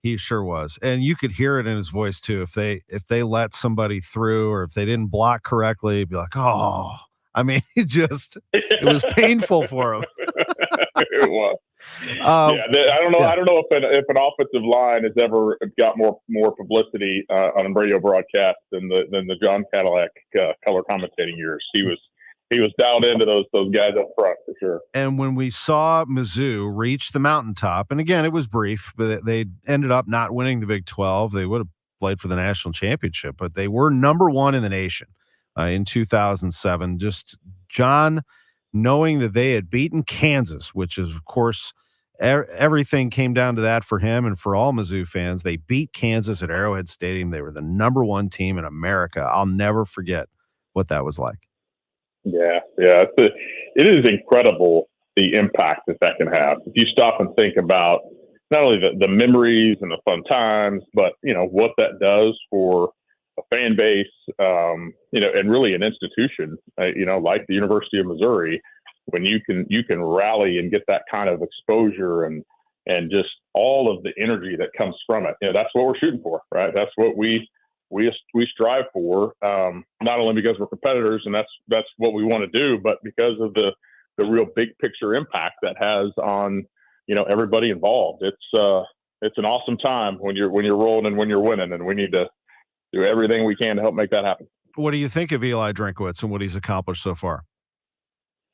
He sure was. And you could hear it in his voice too. If they let somebody through, or if they didn't block correctly, he'd be like, oh, I mean, it was painful for him.
It was. I don't know. Yeah. I don't know if an offensive line has ever got more publicity on a radio broadcast than the John Cadlack color commentating years. He was dialed into those guys up front for sure.
And when we saw Mizzou reach the mountaintop, and again, it was brief, but they ended up not winning the Big 12. They would have played for the national championship, but they were number one in the nation in 2007. Just John, knowing that they had beaten Kansas, which is, of course, everything came down to that for him and for all Mizzou fans. They beat Kansas at Arrowhead Stadium. They were the number one team in America. I'll never forget what that was like.
Yeah. It is incredible the impact that can have. If you stop and think about not only the memories and the fun times, but what that does for a fan base, and really an institution, like the University of Missouri, when you can rally and get that kind of exposure and just all of the energy that comes from it. That's what we're shooting for, right? That's what we strive for, not only because we're competitors and that's what we want to do, but because of the real big picture impact that has on, everybody involved. It's an awesome time when you're rolling and when you're winning, and we need to do everything we can to help make that happen.
What do you think of Eli Drinkwitz and what he's accomplished so far?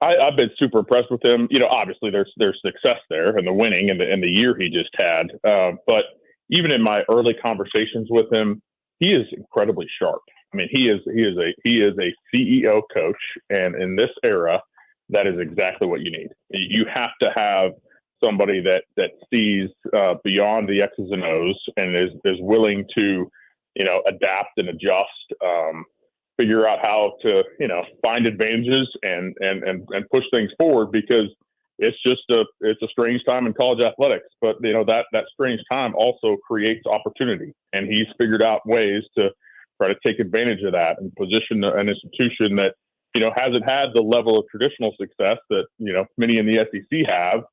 I've been super impressed with him. Obviously there's success there and the winning and the year he just had. But even in my early conversations with him, he is incredibly sharp. I mean, he is a CEO coach, and in this era, that is exactly what you need. You have to have somebody that sees beyond the X's and O's and is willing to, adapt and adjust, figure out how to, find advantages and push things forward, because it's a strange time in college athletics, but that strange time also creates opportunity, and he's figured out ways to try to take advantage of that and position an institution that, hasn't had the level of traditional success that, many in the SEC have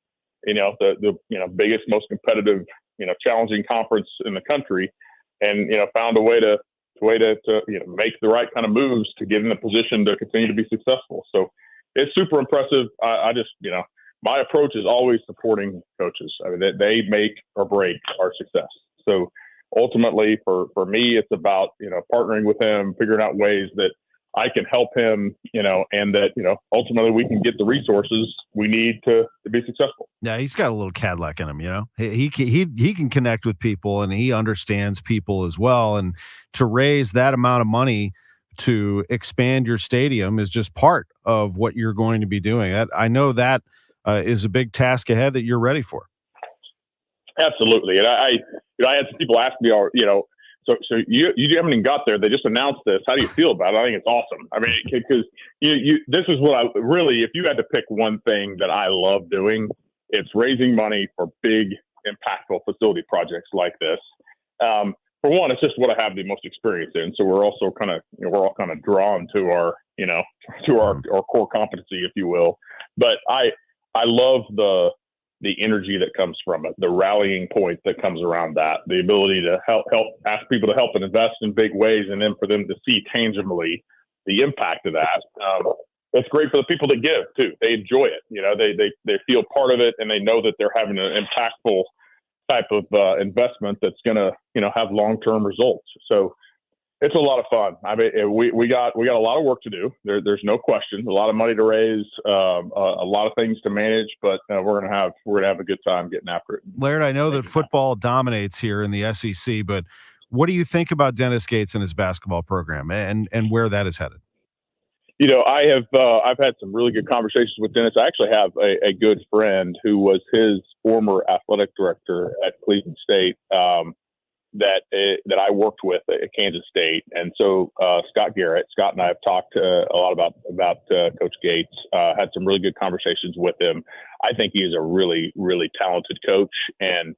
the biggest, most competitive, challenging conference in the country, and found a way to make the right kind of moves to get in a position to continue to be successful. So it's super impressive. I just my approach is always supporting coaches. I mean, they make or break our success. So ultimately, for me, it's about partnering with him, figuring out ways that I can help him, and that ultimately we can get the resources we need to be successful.
Yeah, he's got a little Cadillac in him. He can connect with people, and he understands people as well. And to raise that amount of money to expand your stadium is just part of what you're going to be doing. I know that is a big task ahead that you're ready for.
Absolutely. And I had some people ask me, so you haven't even got there. They just announced this. How do you feel about it? I think it's awesome. I mean, because this is what I really, if you had to pick one thing that I love doing, it's raising money for big, impactful facility projects like this. For one, it's just what I have the most experience in. So we're also kind of, we're all kind of drawn to our, our core competency, if you will. But I love the energy that comes from it, the rallying point that comes around that, the ability to help ask people to help and invest in big ways, and then for them to see tangibly the impact of that. It's great for the people that give too. They enjoy it. They feel part of it, and they know that they're having an impactful type of investment that's going to have long-term results. So it's a lot of fun. I mean, we got a lot of work to do. There's no question. A lot of money to raise, a lot of things to manage, but we're gonna have a good time getting after it.
Laird, I know that football dominates here in the SEC, but what do you think about Dennis Gates and his basketball program and where that is headed?
I've had some really good conversations with Dennis. I actually have a good friend who was his former athletic director at Cleveland State. That I worked with at Kansas State, and so Scott and I have talked a lot about Coach Gates. Had some really good conversations with him. I think he is a really, really talented coach, and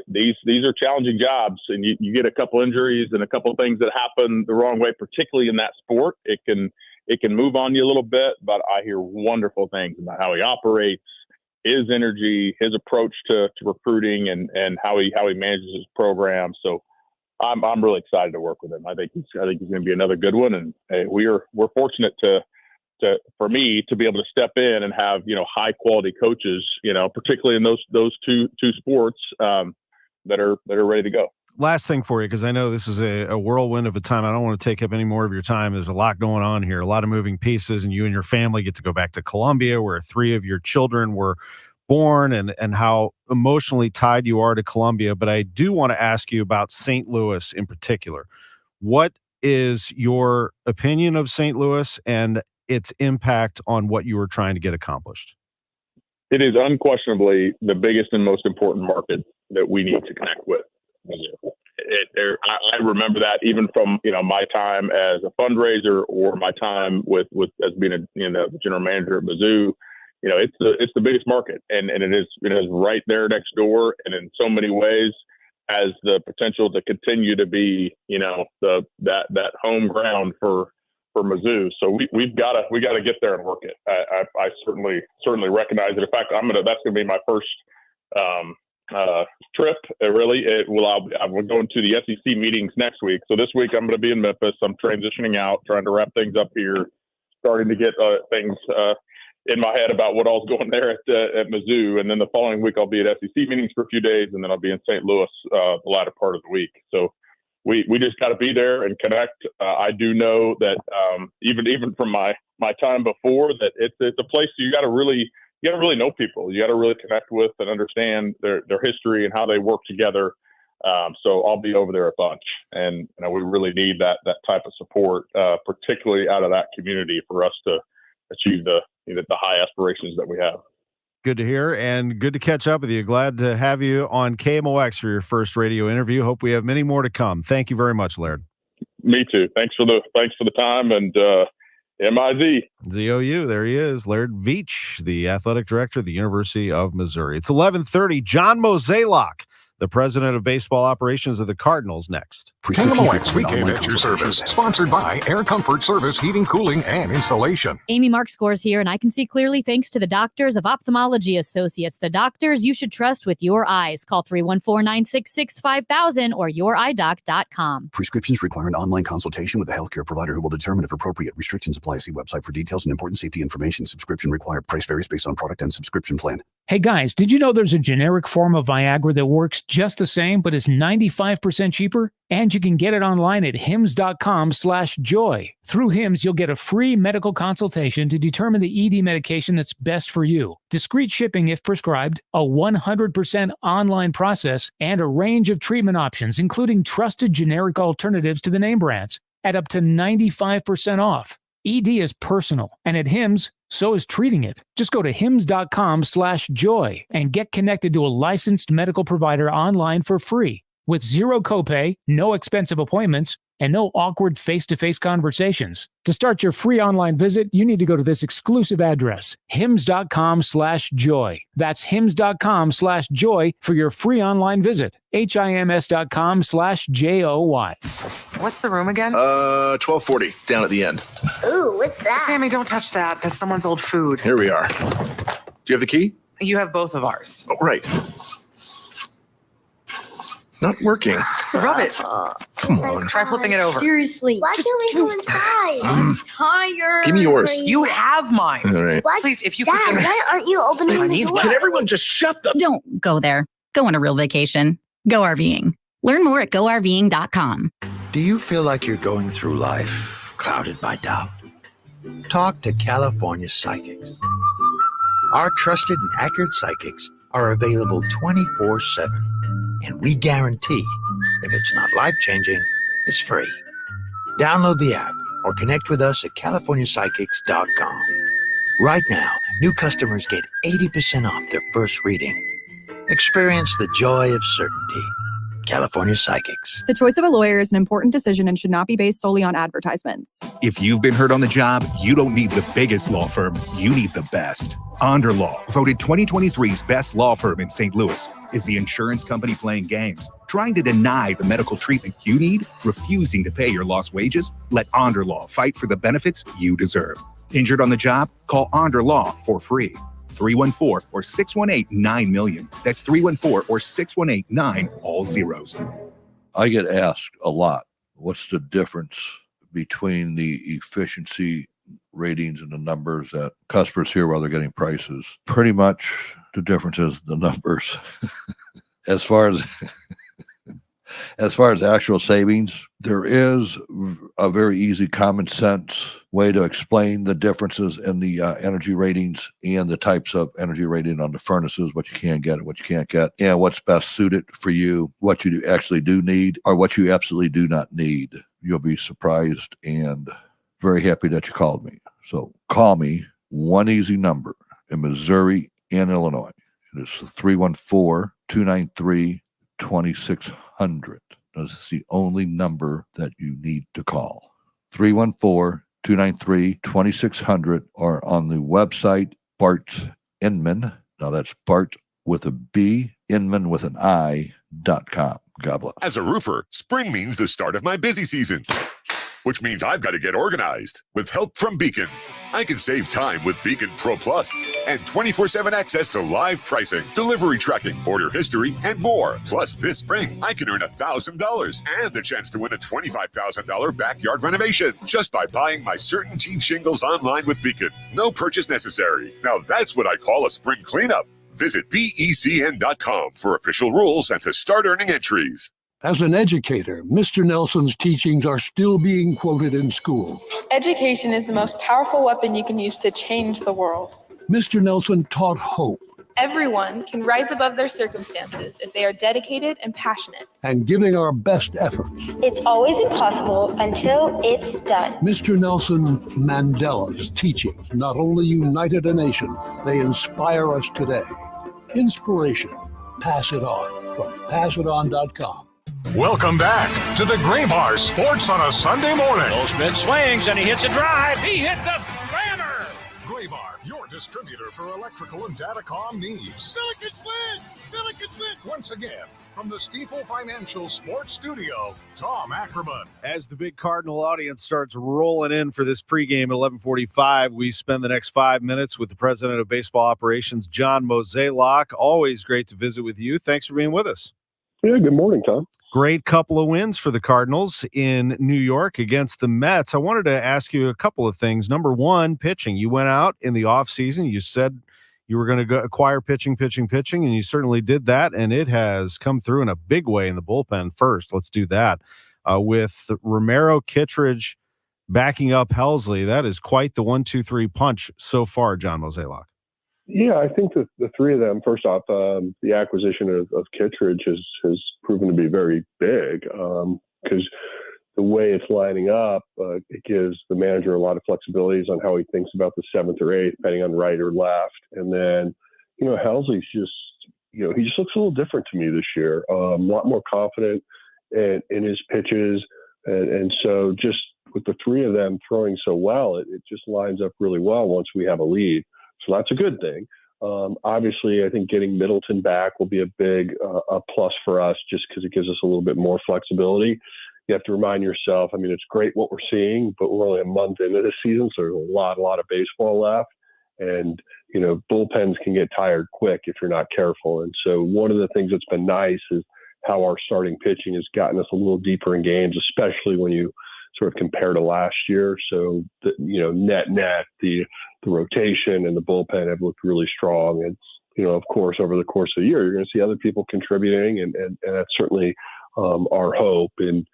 these are challenging jobs, and you get a couple injuries and a couple of things that happen the wrong way, particularly in that sport. It can move on you a little bit, but I hear wonderful things about how he operates, his energy, his approach to recruiting, and how he manages his program. So I'm really excited to work with him. I think he's going to be another good one, and we're fortunate for me to be able to step in and have high quality coaches, particularly in those two sports that are ready to go.
Last thing for you, because I know this is a whirlwind of a time. I don't want to take up any more of your time. There's a lot going on here, a lot of moving pieces, and you and your family get to go back to Columbia, where 3 of your children were born, and how emotionally tied you are to Columbia. But I do want to ask you about St. Louis in particular. What is your opinion of St. Louis and its impact on what you were trying to get accomplished?
It is unquestionably the biggest and most important market that we need to connect with. I remember that even from my time as a fundraiser or my time with as being a general manager at Mizzou. It's the biggest market, and it is right there next door, and in so many ways has the potential to continue to be that home ground for Mizzou. So we got to get there and work it. I certainly recognize it. In fact, that's gonna be my first trip. I'm going to the SEC meetings next week. So this week I'm going to be in Memphis. I'm transitioning out, trying to wrap things up here, starting to get things in my head about what all's going there at Mizzou. And then the following week I'll be at SEC meetings for a few days, and then I'll be in St. Louis the latter part of the week. So we just got to be there and connect. I do know that even from my time before, that it's a place you got to really know people. You got to really connect with and understand their history and how they work together. So I'll be over there a bunch, and we really need that type of support, particularly out of that community, for us to achieve the high aspirations that we have.
Good to hear, and good to catch up with you. Glad to have you on KMOX for your first radio interview. Hope we have many more to come. Thank you very much, Laird.
Me too. Thanks for the time, and MIZ.
ZOU, there he is, Laird Veach, the athletic director of the University of Missouri. It's 11:30. John Mozeliak, the president of baseball operations of the Cardinals, next.
KMOX Weekend at your service. Sponsored by Air Comfort Service Heating, Cooling, and Installation.
Amy Mark Scores here, and I can see clearly thanks to the doctors of Ophthalmology Associates, the doctors you should trust with your eyes. Call 314-966-5000 or yourEyeDoc.com.
Prescriptions require an online consultation with a healthcare provider who will determine if appropriate. Restrictions apply. See website for details and important safety information. Subscription required. Price varies based on product and subscription plan.
Hey guys, did you know there's a generic form of Viagra that works just the same but is 95% cheaper? And you can get it online at hims.com/joy. Through Hims, you'll get a free medical consultation to determine the ED medication that's best for you. Discreet shipping if prescribed, a 100% online process, and a range of treatment options, including trusted generic alternatives to the name brands, at up to 95% off. ED is personal, and at Hims, so is treating it. Just go to hims.com/joy and get connected to a licensed medical provider online for free with zero copay, no expensive appointments, and no awkward face-to-face conversations. To start your free online visit, you need to go to this exclusive address, hims.com/joy. That's hims.com/joy for your free online visit. hims.com/joy.
What's the room again?
1240, down at the end.
Ooh, what's that? Sammy, don't touch that. That's someone's old food.
Here we are. Do you have the key?
You have both of ours.
Oh, right. Not working.
Rub it.
Come on.
Try flipping it over.
Seriously. Why can't we go inside? I'm tired.
Give me yours.
You have mine.
All right.
What?
Please, if you
Dad,
could just...
why aren't you opening the door?
Can everyone just shut the...
Don't go there. Go on a real vacation. Go RVing. Learn more at GoRVing.com.
Do you feel like you're going through life clouded by doubt? Talk to California Psychics. Our trusted and accurate psychics are available 24/7. And we guarantee if it's not life-changing, it's free. Download the app or connect with us at CaliforniaPsychics.com. Right now, new customers get 80% off their first reading. Experience the joy of certainty. California Psychics.
The choice of a lawyer is an important decision and should not be based solely on advertisements.
If you've been hurt on the job, you don't need the biggest law firm. You need the best. Onder Law, voted 2023's best law firm in St. Louis, is the insurance company playing games, trying to deny the medical treatment you need, refusing to pay your lost wages. Let Onder Law fight for the benefits you deserve. Injured on the job? Call Onder Law for free. 314 or 618-9-million. That's 314 or 618-9, all zeros.
I get asked a lot, what's the difference between the efficiency ratings and the numbers that customers hear while they're getting prices? Pretty much the difference is the numbers. As far as actual savings, there is a very easy common sense way to explain the differences in the energy ratings and the types of energy rating on the furnaces, what you can get and what you can't get, and what's best suited for you, what you actually do need or what you absolutely do not need. You'll be surprised and very happy that you called me. So call me, one easy number in Missouri and Illinois. It is 314-293-2600. This is the only number that you need to call. 314-293-2600 or on the website Bart Inman. Now that's Bart with a B, Inman with an I.com. God bless.
As a roofer, spring means the start of my busy season, which means I've got to get organized. With help from Beacon, I can save time with Beacon Pro Plus and 24/7 access to live pricing, delivery tracking, order history, and more. Plus, this spring, I can earn $1,000 and the chance to win a $25,000 backyard renovation just by buying my CertainTeed shingles online with Beacon. No purchase necessary. Now that's what I call a spring cleanup. Visit BECN.com for official rules and to start earning entries.
As an educator, Mr. Nelson's teachings are still being quoted in schools.
Education is the most powerful weapon you can use to change the world.
Mr. Nelson taught hope.
Everyone can rise above their circumstances if they are dedicated and passionate.
And giving our best efforts.
It's always impossible until it's done.
Mr. Nelson Mandela's teachings not only united a nation, they inspire us today. Inspiration. Pass it on from passiton.com.
Welcome back to the Gray Bar Sports on a Sunday morning.
Goldschmidt swings and he hits a drive. He hits a slammer.
Gray Bar, your distributor for electrical and datacom needs.
Billikens win! Billikens win!
Once again, from the Stifel Financial Sports Studio, Tom Ackerman.
As the big Cardinal audience starts rolling in for this pregame at 11:45, we spend the next 5 minutes with the president of baseball operations, John Mozeliak. Always great to visit with you. Thanks for being with us.
Yeah, good morning, Tom.
Great couple of wins for the Cardinals in New York against the Mets. I wanted to ask you a couple of things. Number one, pitching. You went out in the offseason. You said you were going to go acquire pitching, and you certainly did that, and it has come through in a big way in the bullpen first. Let's do that. With Romero, Kittredge backing up Helsley, that is quite the 1-2-3 punch so far, John Mozeliak.
Yeah, I think that the three of them, first off, the acquisition of Kittredge has proven to be very big because the way it's lining up, it gives the manager a lot of flexibilities on how he thinks about the seventh or eighth, depending on right or left. And then, Helsley's just, he just looks a little different to me this year. A lot more confident in his pitches. And so just with the three of them throwing so well, it just lines up really well once we have a lead. So that's a good thing. Obviously, I think getting Middleton back will be a big a plus for us just because it gives us a little bit more flexibility. You have to remind yourself, it's great what we're seeing, but we're only a month into this season, so there's a lot of baseball left. And, bullpens can get tired quick if you're not careful. And so one of the things that's been nice is how our starting pitching has gotten us a little deeper in games, especially when you sort of compare to last year. So, net, the rotation and the bullpen have looked really strong. And, of course, over the course of the year, you're going to see other people contributing, and that's certainly our hope. And,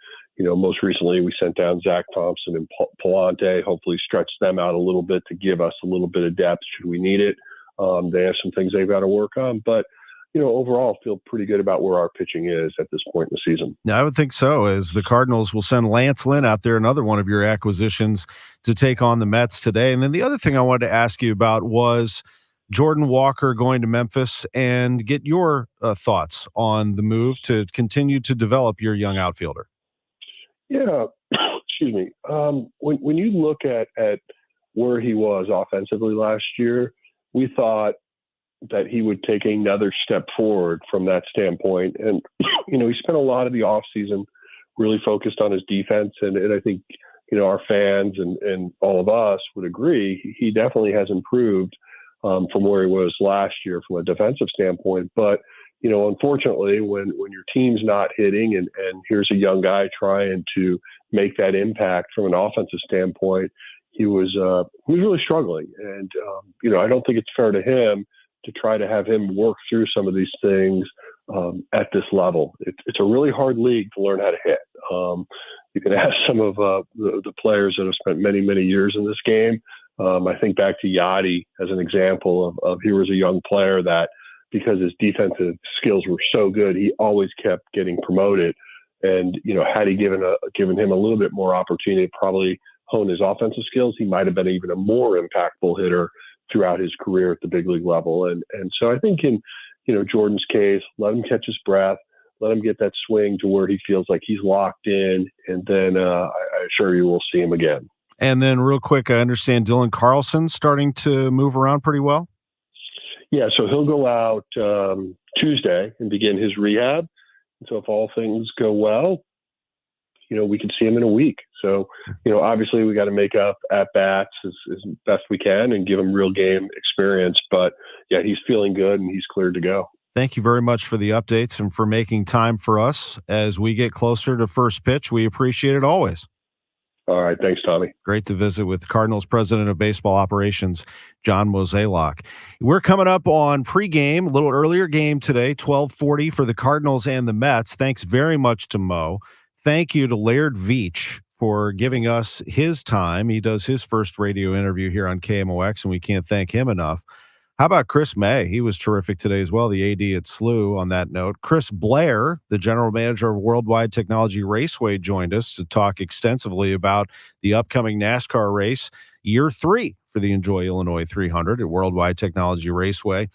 most recently we sent down Zach Thompson and Palante, hopefully stretch them out a little bit to give us a little bit of depth should we need it. They have some things they've got to work on, but overall feel pretty good about where our pitching is at this point in the season.
Yeah, I would think so, as the Cardinals will send Lance Lynn out there, another one of your acquisitions, to take on the Mets today. And then the other thing I wanted to ask you about was Jordan Walker going to Memphis, and get your thoughts on the move to continue to develop your young outfielder.
Yeah, excuse me. When you look at where he was offensively last year, we thought that he would take another step forward from that standpoint. And, he spent a lot of the offseason really focused on his defense. And I think, our fans and all of us would agree, he definitely has improved from where he was last year from a defensive standpoint. But, unfortunately, when your team's not hitting and here's a young guy trying to make that impact from an offensive standpoint, he was really struggling. And, I don't think it's fair to him to try to have him work through some of these things at this level. It's a really hard league to learn how to hit. You can ask some of the players that have spent many, many years in this game. I think back to Yachty as an example of he was a young player that, because his defensive skills were so good, he always kept getting promoted. And, had he given him a little bit more opportunity to probably hone his offensive skills, he might have been even a more impactful hitter throughout his career at the big league level. And so I think in, Jordan's case, let him catch his breath, let him get that swing to where he feels like he's locked in. And then I assure you we'll see him again.
And then real quick, I understand Dylan Carlson's starting to move around pretty well.
Yeah, so he'll go out Tuesday and begin his rehab. And so if all things go well, we could see him in a week. So, obviously we got to make up at bats as best we can and give him real game experience. But yeah, he's feeling good and he's cleared to go.
Thank you very much for the updates and for making time for us as we get closer to first pitch. We appreciate it always.
All right. Thanks, Tommy.
Great to visit with Cardinals president of baseball operations, John Mozeliak. We're coming up on pregame, a little earlier game today, 12:40 for the Cardinals and the Mets. Thanks very much to Mo. Thank you to Laird Veach for giving us his time. He does his first radio interview here on KMOX, and we can't thank him enough. How about Chris May? He was terrific today as well, the AD at SLU on that note. Chris Blair, the general manager of Worldwide Technology Raceway, joined us to talk extensively about the upcoming NASCAR race, year 3 for the Enjoy Illinois 300 at Worldwide Technology Raceway.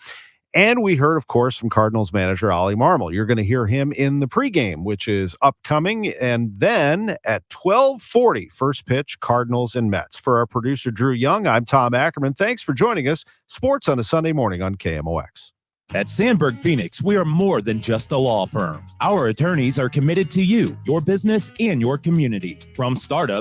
And we heard, of course, from Cardinals manager Ollie Marmol. You're going to hear him in the pregame, which is upcoming. And then at 12:40, first pitch, Cardinals and Mets. For our producer, Drew Young, I'm Tom Ackerman. Thanks for joining us. Sports on a Sunday morning on KMOX.
At Sandberg Phoenix, we are more than just a law firm. Our attorneys are committed to you, your business, and your community. From startup